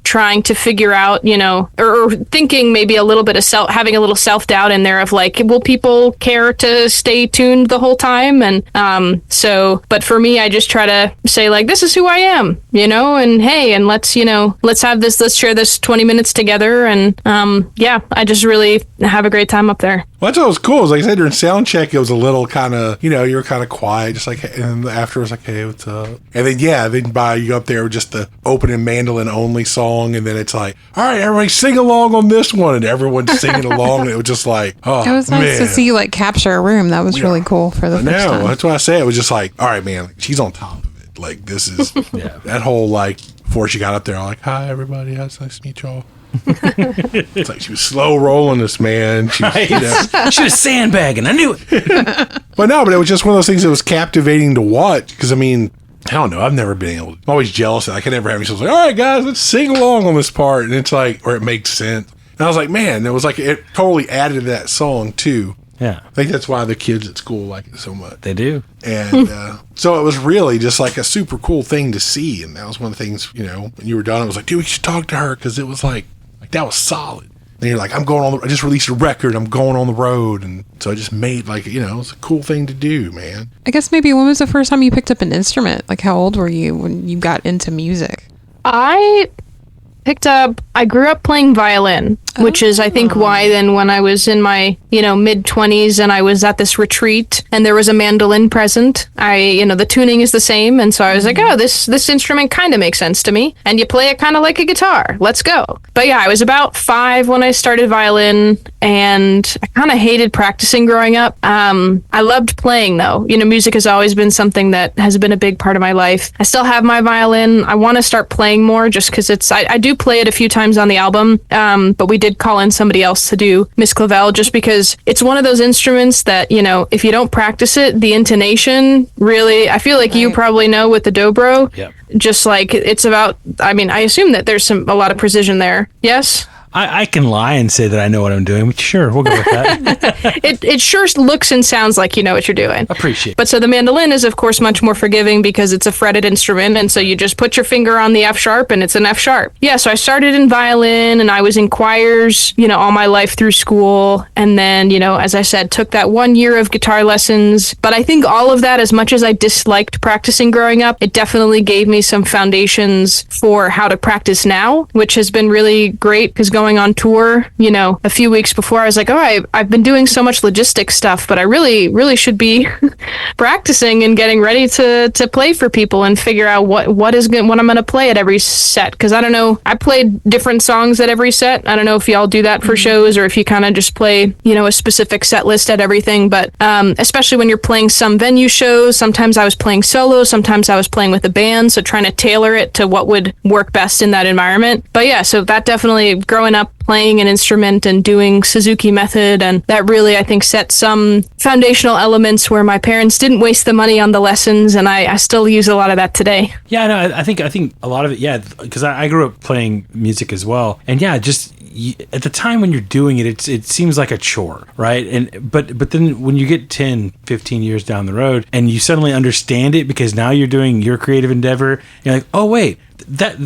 trying to figure out, you know, or thinking maybe a little bit of having a little self-doubt in there of like, will people care to stay tuned the whole time? And but for me, I just try to say like, this is who I am, you know, and hey, and let's share this 20 minutes together. And I just really have a great time up there. there. Well, that's what was cool. Like I said, during sound check, it was a little kind of, you were kind of quiet, just like, and after it was like, hey, what's up? And then, you go up there with just the opening mandolin only song, and then it's like, all right, everybody sing along on this one, and everyone's singing along, and it was just like, oh, It was nice to see you like capture a room. That was really cool for the first time. That's why I say it was just like, all right, man, like, she's on top of it. Like, this is, that whole, like, before she got up there, like, hi, everybody, it's nice to meet y'all. It's like she was slow rolling this, man. She was sandbagging. I knew it. But it was just one of those things that was captivating to watch. Because, I mean, I don't know. I've never been able to. I'm always jealous that I can never have myself like, all right, guys, let's sing along on this part. And it's like, or it makes sense. And I was like, man, it was like, it totally added to that song, too. Yeah. I think that's why the kids at school like it so much. They do. And so it was really just like a super cool thing to see. And that was one of the things, when you were done, it was like, dude, we should talk to her. Because it was like, that was solid. And you're like, I just released a record. I'm going on the road. And so I just made it was a cool thing to do, man. I guess maybe when was the first time you picked up an instrument? Like, how old were you when you got into music? I grew up playing violin, which is, I think, why then when I was in my, mid-20s and I was at this retreat and there was a mandolin present, the tuning is the same. And so I was like, oh, this instrument kind of makes sense to me. And you play it kind of like a guitar. Let's go. But yeah, I was about 5 when I started violin, and I kind of hated practicing growing up. I loved playing, though. Music has always been something that has been a big part of my life. I still have my violin. I want to start playing more just because I do play it a few times on the album, but we did call in somebody else to do Miss Clavel just because it's one of those instruments that, if you don't practice it, the intonation really, I feel like you probably know with the dobro, just like it's about, I assume that there's a lot of precision there. Yes? I can lie and say that I know what I'm doing, but sure, we'll go with that. It sure looks and sounds like you know what you're doing. Appreciate it. But so the mandolin is, of course, much more forgiving because it's a fretted instrument, and so you just put your finger on the F sharp, and it's an F sharp. Yeah, so I started in violin, and I was in choirs, all my life through school, and then, as I said, took that 1 year of guitar lessons. But I think all of that, as much as I disliked practicing growing up, it definitely gave me some foundations for how to practice now, which has been really great because going on tour, a few weeks before, I was like, oh, I've been doing so much logistics stuff, but I really should be practicing and getting ready to play for people and figure out what I'm going to play at every set. Because I don't know, I played different songs at every set. I don't know if y'all do that for shows or if you kind of just play, a specific set list at everything. But especially when you're playing some venue shows, sometimes I was playing solo, sometimes I was playing with a band. So trying to tailor it to what would work best in that environment. But yeah, so that definitely, growing up playing an instrument and doing Suzuki method, and that really, I think, set some foundational elements where my parents didn't waste the money on the lessons, and I still use a lot of that today. Yeah, no, I think a lot of it, because I grew up playing music as well, and at the time when you're doing it, it seems like a chore, right? But then when you get 10, 15 years down the road and you suddenly understand it because now you're doing your creative endeavor, you're like, oh wait, that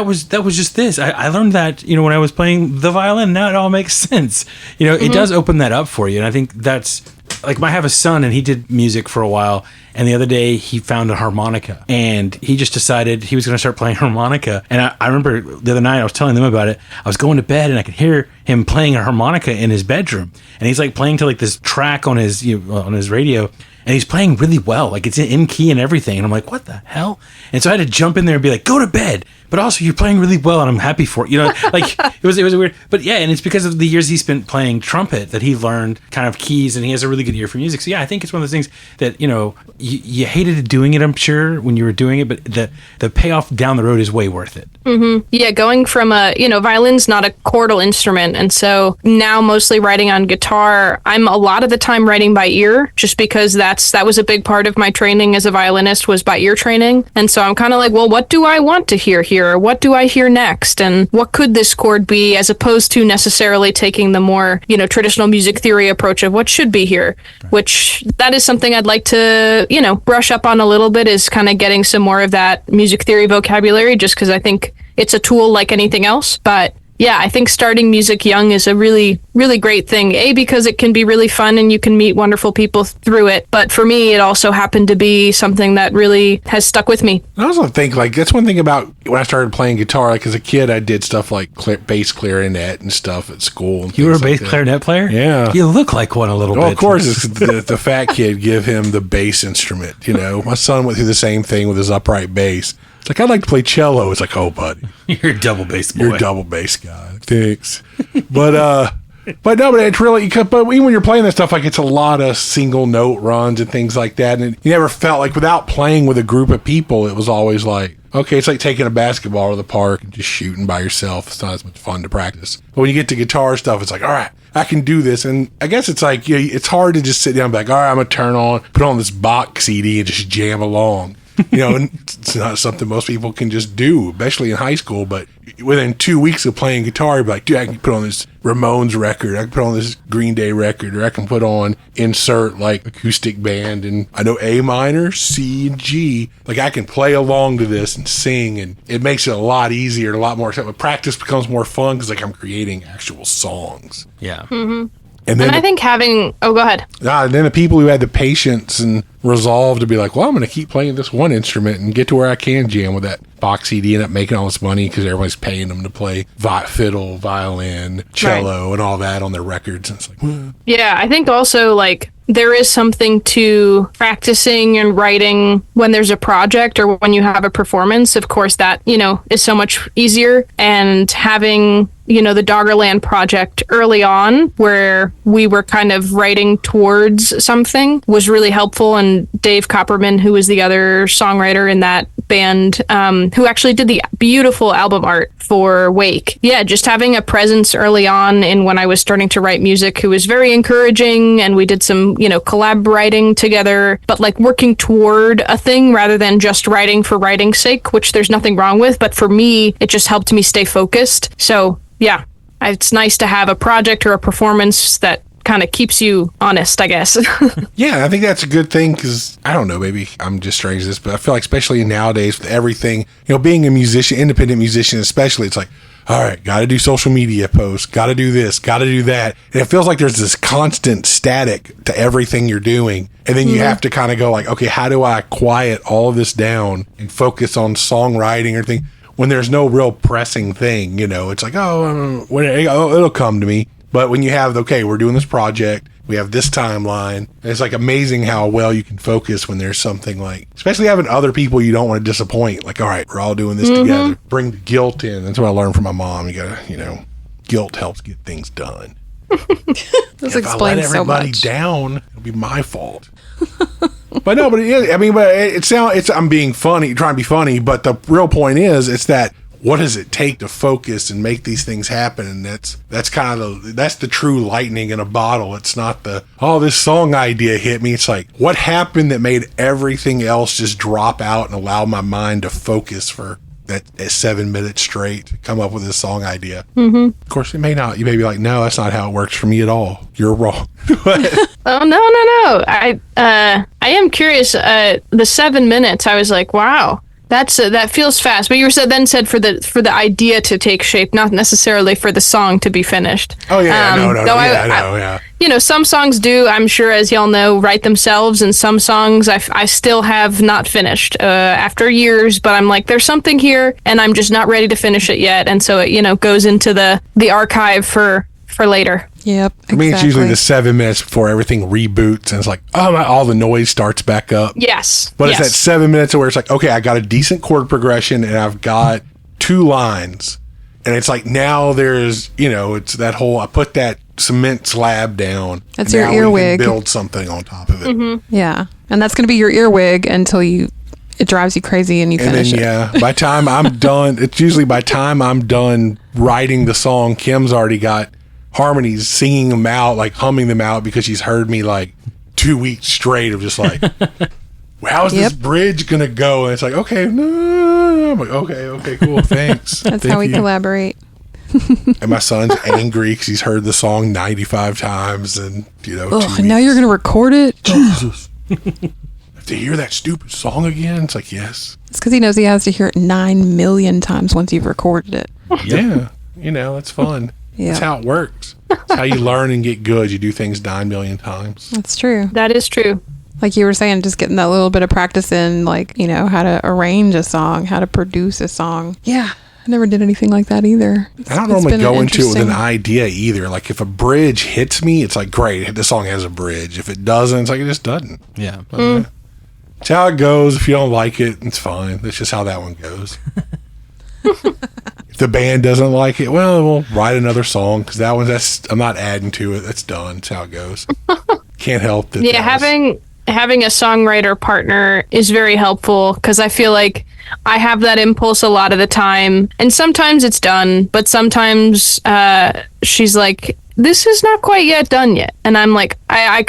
was just this. I learned that, when I was playing the violin. Now it all makes sense. It does open that up for you. And I think that's, like, I have a son and he did music for a while. And the other day he found a harmonica and he just decided he was going to start playing harmonica. And I remember the other night I was telling them about it. I was going to bed and I could hear him playing a harmonica in his bedroom. And he's like playing to like this track on his, on his radio. And he's playing really well. Like, it's in key and everything. And I'm like, what the hell? And so I had to jump in there and be like, go to bed. But also, you're playing really well, and I'm happy for it. Like, it was weird. But yeah, and it's because of the years he spent playing trumpet that he learned kind of keys, and he has a really good ear for music. So yeah, I think it's one of those things that, you hated doing it, I'm sure, when you were doing it, but the payoff down the road is way worth it. Mm-hmm. Yeah, going from violin's not a chordal instrument. And so now mostly writing on guitar, I'm a lot of the time writing by ear, just because that was a big part of my training as a violinist was by ear training. And so I'm kind of like, well, what do I want to hear here? Or what do I hear next? And what could this chord be, as opposed to necessarily taking the more, traditional music theory approach of what should be here, which that is something I'd like to, brush up on a little bit, is kind of getting some more of that music theory vocabulary, just because I think it's a tool like anything else. But yeah, I think starting music young is a really, really great thing. A, because it can be really fun and you can meet wonderful people through it. But for me, it also happened to be something that really has stuck with me. I also think, like, that's one thing about when I started playing guitar. Like, as a kid, I did stuff like bass clarinet and stuff at school. You were a bass clarinet player? Yeah. You look like one a little bit. Well, of course, it's the fat kid give him the bass instrument, you know. My son went through the same thing with his upright bass. It's like, I'd like to play cello. It's like, oh, buddy. You're a double bass boy. You're a double bass guy. Thanks. But it's really, but even when you're playing that stuff, like, it's a lot of single note runs and things like that. And you never felt like, without playing with a group of people, it was always like, okay, it's like taking a basketball to the park and just shooting by yourself. It's not as much fun to practice. But when you get to guitar stuff, it's like, all right, I can do this. And I guess it's like, you know, it's hard to just sit down and be like, all right, I'm going to turn on, put on this Bach CD and just jam along. You know, and it's not something most people can just do, especially in high school. But within 2 weeks of playing guitar, you'd be like, dude, I can put on this Ramones record, I can put on this Green Day record, or I can put on insert like acoustic band, and I know A minor, C, and G. Like, I can play along to this and sing, and it makes it a lot easier, a lot more. Practice becomes more fun because, like, I'm creating actual songs. Yeah. Mm-hmm. And then I think having, go ahead. And then the people who had the patience and resolve to be like, well, I'm going to keep playing this one instrument and get to where I can jam with that box CD, end up making all this money because everybody's paying them to play fiddle, violin, cello, and all that on their records. And it's like, well. Yeah, I think also, like, there is something to practicing and writing when there's a project or when you have a performance. Of course, that, you know, is so much easier. And having, you know, the Doggerland project early on, where we were kind of writing towards something, was really helpful. And Dave Copperman, who was the other songwriter in that band, who actually did the beautiful album art for Wake. Yeah, just having a presence early on in when I was starting to write music, who was very encouraging, and we did some, you know, collab writing together, but like working toward a thing rather than just writing for writing's sake, which there's nothing wrong with. But for me, it just helped me stay focused. So yeah, it's nice to have a project or a performance that kind of keeps you honest, I guess. Yeah, I think that's a good thing because, I don't know, maybe I'm just strange to this, but I feel like especially nowadays with everything, you know, being a musician, independent musician especially, it's like, all right, got to do social media posts, got to do this, got to do that. And it feels like there's this constant static to everything you're doing. And then you have to kind of go like, okay, how do I quiet all of this down and focus on songwriting or thing when there's no real pressing thing, you know? It's like, it'll come to me. But when you have, okay, we're doing this project, we have this timeline, it's like amazing how well you can focus when there's something like, especially having other people you don't want to disappoint. Like, all right, we're all doing this together. Bring the guilt in. That's what I learned from my mom. You gotta, you know, guilt helps get things done. This if I let explains so everybody much. down, it'll be my fault. But no, but I'm being funny, trying to be funny, but the real point is, it's that, what does it take to focus and make these things happen? And that's kind of that's the true lightning in a bottle. It's not this song idea hit me. It's like, what happened that made everything else just drop out and allow my mind to focus for that 7 minutes straight to come up with this song idea? Mm-hmm. Of course, it may not. You may be like, no, that's not how it works for me at all. You're wrong. Oh, no. I am curious. The 7 minutes, I was like, wow. That feels fast, but you said for the idea to take shape, not necessarily for the song to be finished. Oh yeah, no. You know, some songs do, I'm sure, as y'all know, write themselves, and some songs I still have not finished after years. But I'm like, there's something here, and I'm just not ready to finish it yet, and so it, you know, goes into the archive for later. Yep. Exactly. I mean, it's usually the 7 minutes before everything reboots, and it's like, all the noise starts back up. Yes. But it's that 7 minutes where it's like, okay, I got a decent chord progression, and I've got 2 lines. And it's like, now there's, you know, it's that whole, I put that cement slab down. That's your earwig. Build something on top of it. Mm-hmm. Yeah. And that's going to be your earwig until it drives you crazy and you finish it. Yeah, by the time I'm done, it's usually by the time I'm done writing the song, Kim's already got harmonies, singing them out, like humming them out, because she's heard me like 2 weeks straight of just like, well, how's this bridge gonna go? And it's like, okay, no. I'm like, okay, cool, thanks. That's how we collaborate. And my son's angry because he's heard the song 95 times, and you know, now you're gonna record it. Jesus. Have to hear that stupid song again? It's like, yes. It's because he knows he has to hear it 9 million times once you've recorded it. Yeah. It's fun. Yeah. That's how it works. That's how you learn and get good. You do things 9 million times. That's true. That is true. Like you were saying, just getting that little bit of practice in, like, how to arrange a song, how to produce a song. Yeah. I never did anything like that either. I don't normally go into it with an idea either. Like if a bridge hits me, it's like, great, this song has a bridge. If it doesn't, it's like it just doesn't. Yeah. It's how it goes. If you don't like it, it's fine. That's just how that one goes. If the band doesn't like it, well, we'll write another song because I'm not adding to it. That's done. That's how it goes. Can't help it. Yeah, having a songwriter partner is very helpful because I feel like I have that impulse a lot of the time, and sometimes it's done, but sometimes she's like, this is not quite yet done yet. And I'm like, I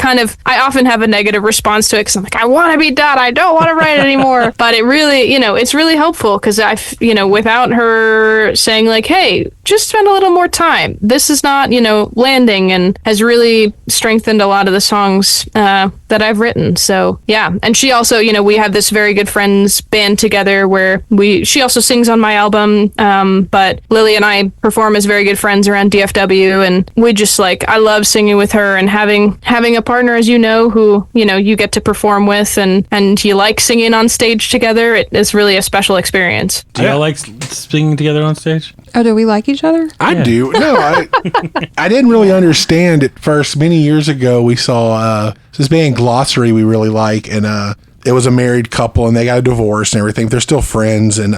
often have a negative response to it because I'm like, I want to be done. I don't want to write anymore. But it really, it's really helpful because without her saying like, hey, just spend a little more time. This is not, landing, and has really strengthened a lot of the songs that I've written. So yeah. And she also, we have this very good friends band together where she also sings on my album. But Lily and I perform as very good friends around DFW, and we just I love singing with her and having a partner, as who, you get to perform with and you like singing on stage together. It's really a special experience. Do y'all like singing together on stage? Oh, do we like each other? I do. No, I didn't really understand at first. Many years ago, we saw this band Glossary we really like, and it was a married couple, and they got a divorce and everything. But they're still friends, and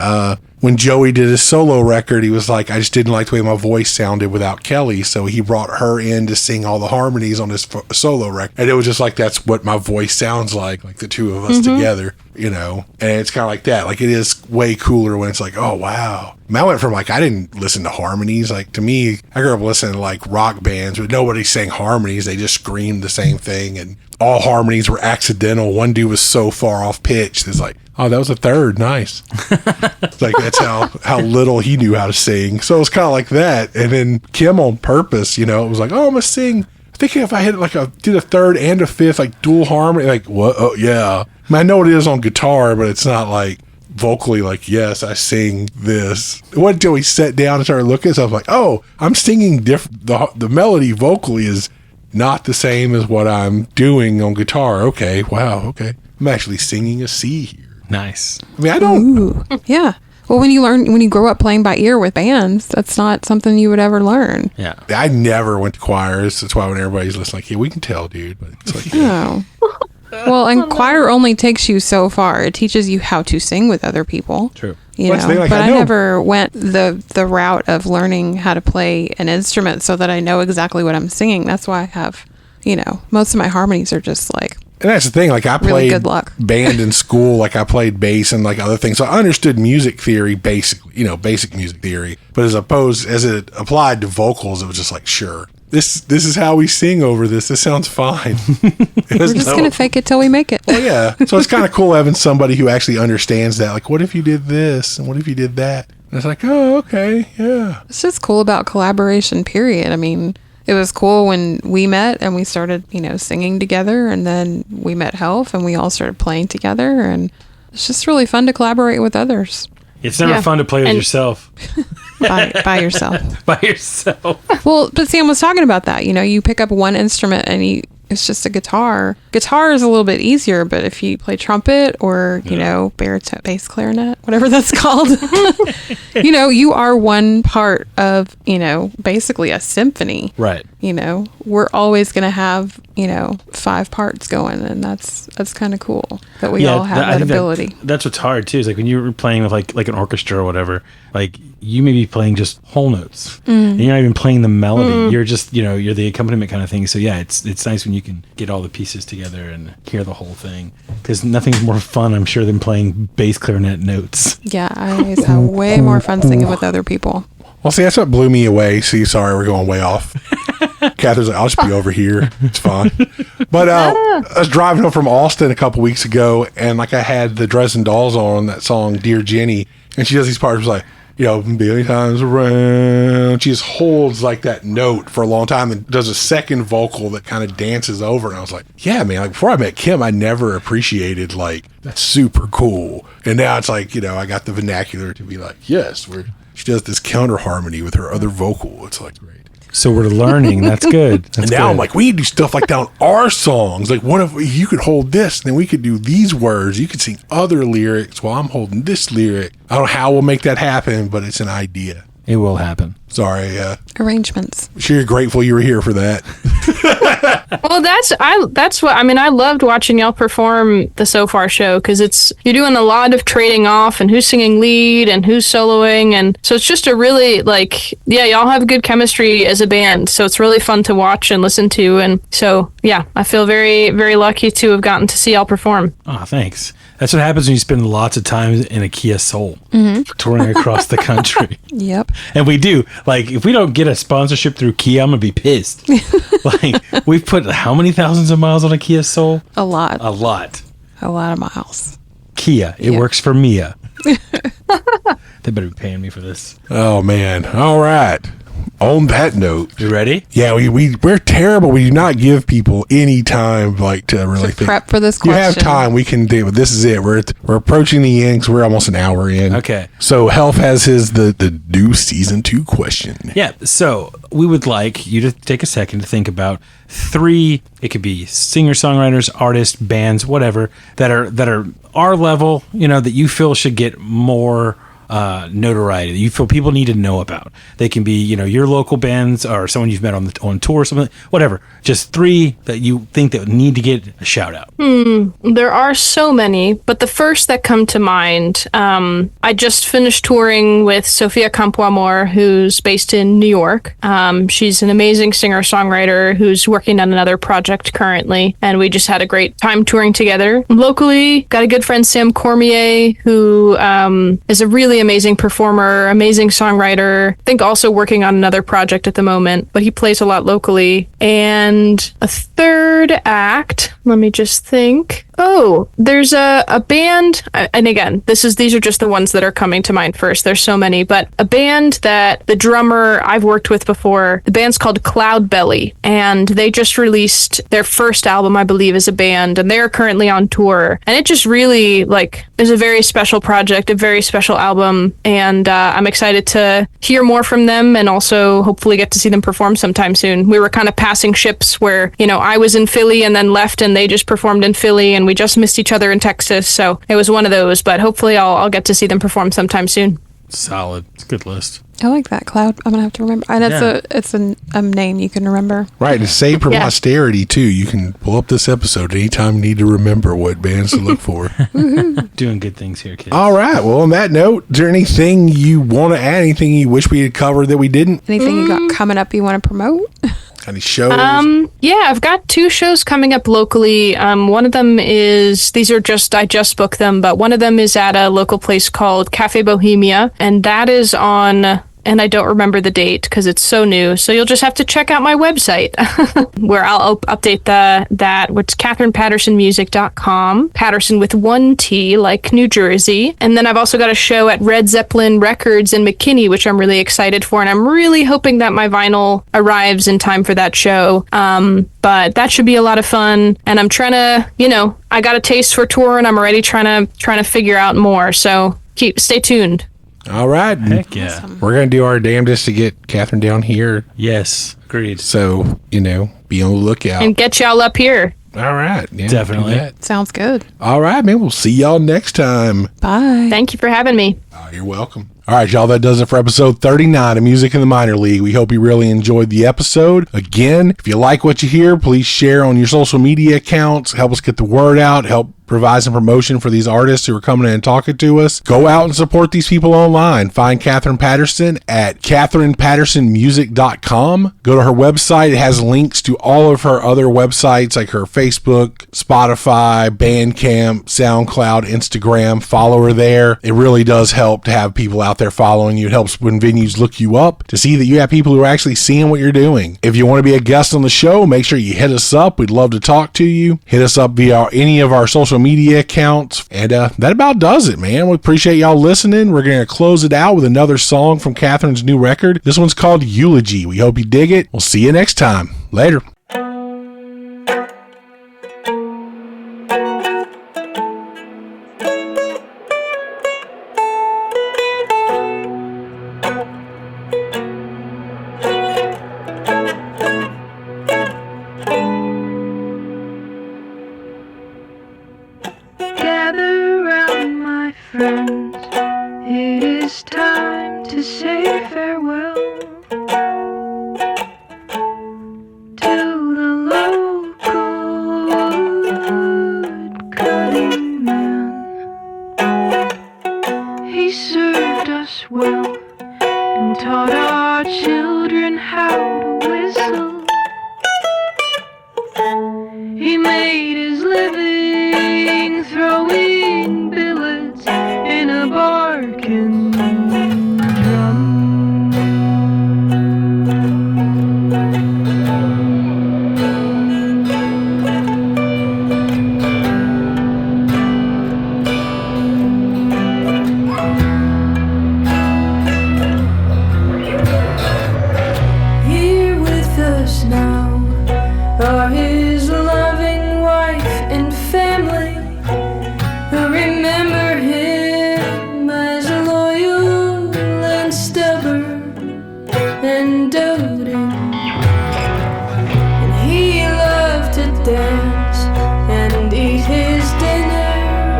when Joey did his solo record, he was like, I just didn't like the way my voice sounded without Kelly, so he brought her in to sing all the harmonies on his solo record. And it was just like, that's what my voice sounds like the two of us together, and it's kind of like that. Like, it is way cooler when it's like, oh, wow. I went from I didn't listen to harmonies. Like, to me, I grew up listening to rock bands, but nobody sang harmonies. They just screamed the same thing, and all harmonies were accidental. One dude was so far off pitch. It's like, oh, that was a third. Nice. It's like, that's how little he knew how to sing. So it was kind of like that. And then Kim on purpose, it was like, oh, I'm going to sing. I think if I hit did a third and a fifth, dual harmony, what? Oh, yeah. I know it is on guitar, but it's not vocally yes, I sing this. It wasn't until we sat down and started looking at stuff oh, I'm singing different. The melody vocally is not the same as what I'm doing on guitar. Okay, wow, okay. I'm actually singing a C here. Nice. I mean, I don't... Ooh, yeah. Well, when you grow up playing by ear with bands, that's not something you would ever learn. Yeah. I never went to choirs. That's why when everybody's listening, yeah, we can tell, dude. But it's Oh. Well, and choir only takes you so far. It teaches you how to sing with other people. True. But I never went the route of learning how to play an instrument so that I know exactly what I'm singing. That's why I have, most of my harmonies are just and that's the thing, I played really good luck. Band in school, I played bass and other things. So I understood music theory, basically, basic music theory. But as it applied to vocals, it was just sure. This is how we sing over this. This sounds fine. We're just going to fake it till we make it. Well, yeah. So it's kind of cool having somebody who actually understands that. What if you did this? And what if you did that? And it's oh, okay, yeah. It's just cool about collaboration, period. I mean, it was cool when we met and we started, singing together, and then we met Health and we all started playing together, and it's just really fun to collaborate with others. It's never fun to play with yourself. By yourself. By yourself. Well, but Sam was talking about that. You pick up one instrument and it's just a guitar. Guitar is a little bit easier, but if you play trumpet or, baritone, bass clarinet, whatever that's called, you are one part of, basically a symphony. Right. We're always going to have, 5 parts going, and that's kind of cool that we all have that ability. That's what's hard too. Is when you're playing with like an orchestra or whatever, you may be playing just whole notes and you're not even playing the melody. You're just, you're the accompaniment kind of thing. So yeah, it's nice when you can get all the pieces together and hear the whole thing, because nothing's more fun, I'm sure, than playing bass clarinet notes. Yeah, I have way more fun singing with other people. Well, see, that's what blew me away. See, sorry, we're going way off. Catherine's I'll just be over here. It's fine. But I was driving home from Austin a couple weeks ago, and I had the Dresden Dolls on that song, Dear Jenny, and she does these parts a billion times around. She just holds that note for a long time and does a second vocal that kind of dances over. And I was like, yeah, man, before I met Kim, I never appreciated that's super cool. And now it's I got the vernacular to be yes, she does this counter harmony with her other vocal. It's like great. So we're learning. That's good. That's And now good. I'm like, we need to do stuff like that on our songs. Like, what if you could hold this, and then we could do these words. You could sing other lyrics while I'm holding this lyric. I don't know how we'll make that happen, but it's an idea. It will happen. Sorry. Arrangements. I'm sure you're grateful you were here for that. Well, that's what I mean. I loved watching y'all perform the So Far show because you're doing a lot of trading off and who's singing lead and who's soloing, and so it's just a really y'all have good chemistry as a band. So it's really fun to watch and listen to, and so yeah, I feel very, very lucky to have gotten to see y'all perform. Oh, thanks. That's what happens when you spend lots of time in a Kia Soul, touring across the country. Yep. And we do. Like, if we don't get a sponsorship through Kia, I'm going to be pissed. Like, we've put how many thousands of miles on a Kia Soul? A lot. A lot. A lot of miles. Kia. It Yeah. works for Mia. They better be paying me for this. Oh, man. All right. On that note, You ready? yeah, we're terrible. We do not give people any time to really think. Prep for this You question. have time. We can do it. This is it. We're approaching the end 'cause we're almost an hour in. Okay. So Health has the new season 2 question. Yeah. So we would like you to take a second to think about 3. It could be singer-songwriters, artists, bands, whatever that are our level. That you feel should get more notoriety that you feel people need to know about. They can be your local bands or someone you've met on tour, something, whatever. Just 3 that you think that need to get a shout out. There are so many, but the first that come to mind, I just finished touring with Sofia Campoamor, who's based in New York. She's an amazing singer-songwriter who's working on another project currently, and we just had a great time touring together. Locally, got a good friend, Sam Cormier, who is a really amazing performer, amazing songwriter. I think also working on another project at the moment, but he plays a lot locally. And a third act, let me just think. Oh, there's a band, and again, these are just the ones that are coming to mind first. There's so many, but a band that the drummer I've worked with before, the band's called Cloud Belly, and they just released their first album, I believe, as a band, and they're currently on tour. And it just really, is a very special project, a very special album, and I'm excited to hear more from them and also hopefully get to see them perform sometime soon. We were kind of passing ships where, I was in Philly and then left, and they just performed in Philly, and we just missed each other in Texas, so it was one of those, but hopefully I'll get to see them perform sometime soon. Solid. It's a good list. I like that, Cloud. I'm going to have to remember. And it's a name you can remember. Right, and save for posterity too. You can pull up this episode anytime you need to remember what bands to look for. Doing good things here, kids. All right. Well, on that note, is there anything you want to add? Anything you wish we had covered that we didn't? Anything you got coming up you want to promote? Any shows? Yeah, I've got 2 shows coming up locally. One of them is, I just booked them, but one of them is at a local place called Cafe Bohemia, and that is on, and I don't remember the date because it's so new, so you'll just have to check out my website where I'll update that, which is KatherinePatersonmusic.com, Patterson with 1 T, like New Jersey. And then I've also got a show at Red Zeppelin Records in McKinney, which I'm really excited for, and I'm really hoping that my vinyl arrives in time for that show. But that should be a lot of fun, and I'm trying to, I got a taste for tour, and I'm already trying to figure out more, so stay tuned. All right. Heck yeah. Awesome. We're going to do our damnedest to get Catherine down here. Yes. Agreed. So, be on the lookout. And get y'all up here. All right. Yeah, Definitely. do that. Sounds good. All right, man. We'll see y'all next time. Bye. Thank you for having me. Oh, you're welcome. All right, y'all, that does it for episode 39 of Music in the Minor League. We hope you really enjoyed the episode. Again, if you like what you hear, please share on your social media accounts. Help us get the word out. Help provide some promotion for these artists who are coming in and talking to us. Go out and support these people online. Find Katherine Paterson at KatherinePatersonmusic.com. Go to her website. It has links to all of her other websites like her Facebook, Spotify, Bandcamp, SoundCloud, Instagram. Follow her there. It really does help to have people out there following you. It helps when venues look you up to see that you have people who are actually seeing what you're doing. If you want to be a guest on the show, make sure you hit us up. We'd love to talk to you. Hit us up via any of our social media accounts. And that about does it, man. We appreciate y'all listening. We're going to close it out with another song from Catherine's new record. This one's called Eulogy. We hope you dig it. We'll see you next time. Later. friends, it is time to say farewell to the local wood-cutting man. He served us well and taught our children how to whistle. He made his living throwing billets in a barking drum. Here with us now are his loving wife and family, who remember him as loyal and stubborn and doting. And he loved to dance and eat his dinner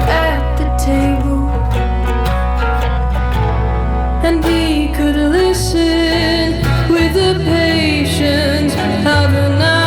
at the table, and he could listen with the patience of an oxen.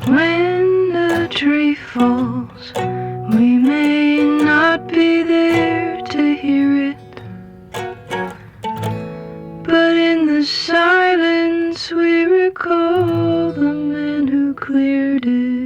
When the tree falls, we may not be there to hear it, but in the silence we recall the man who cleared it.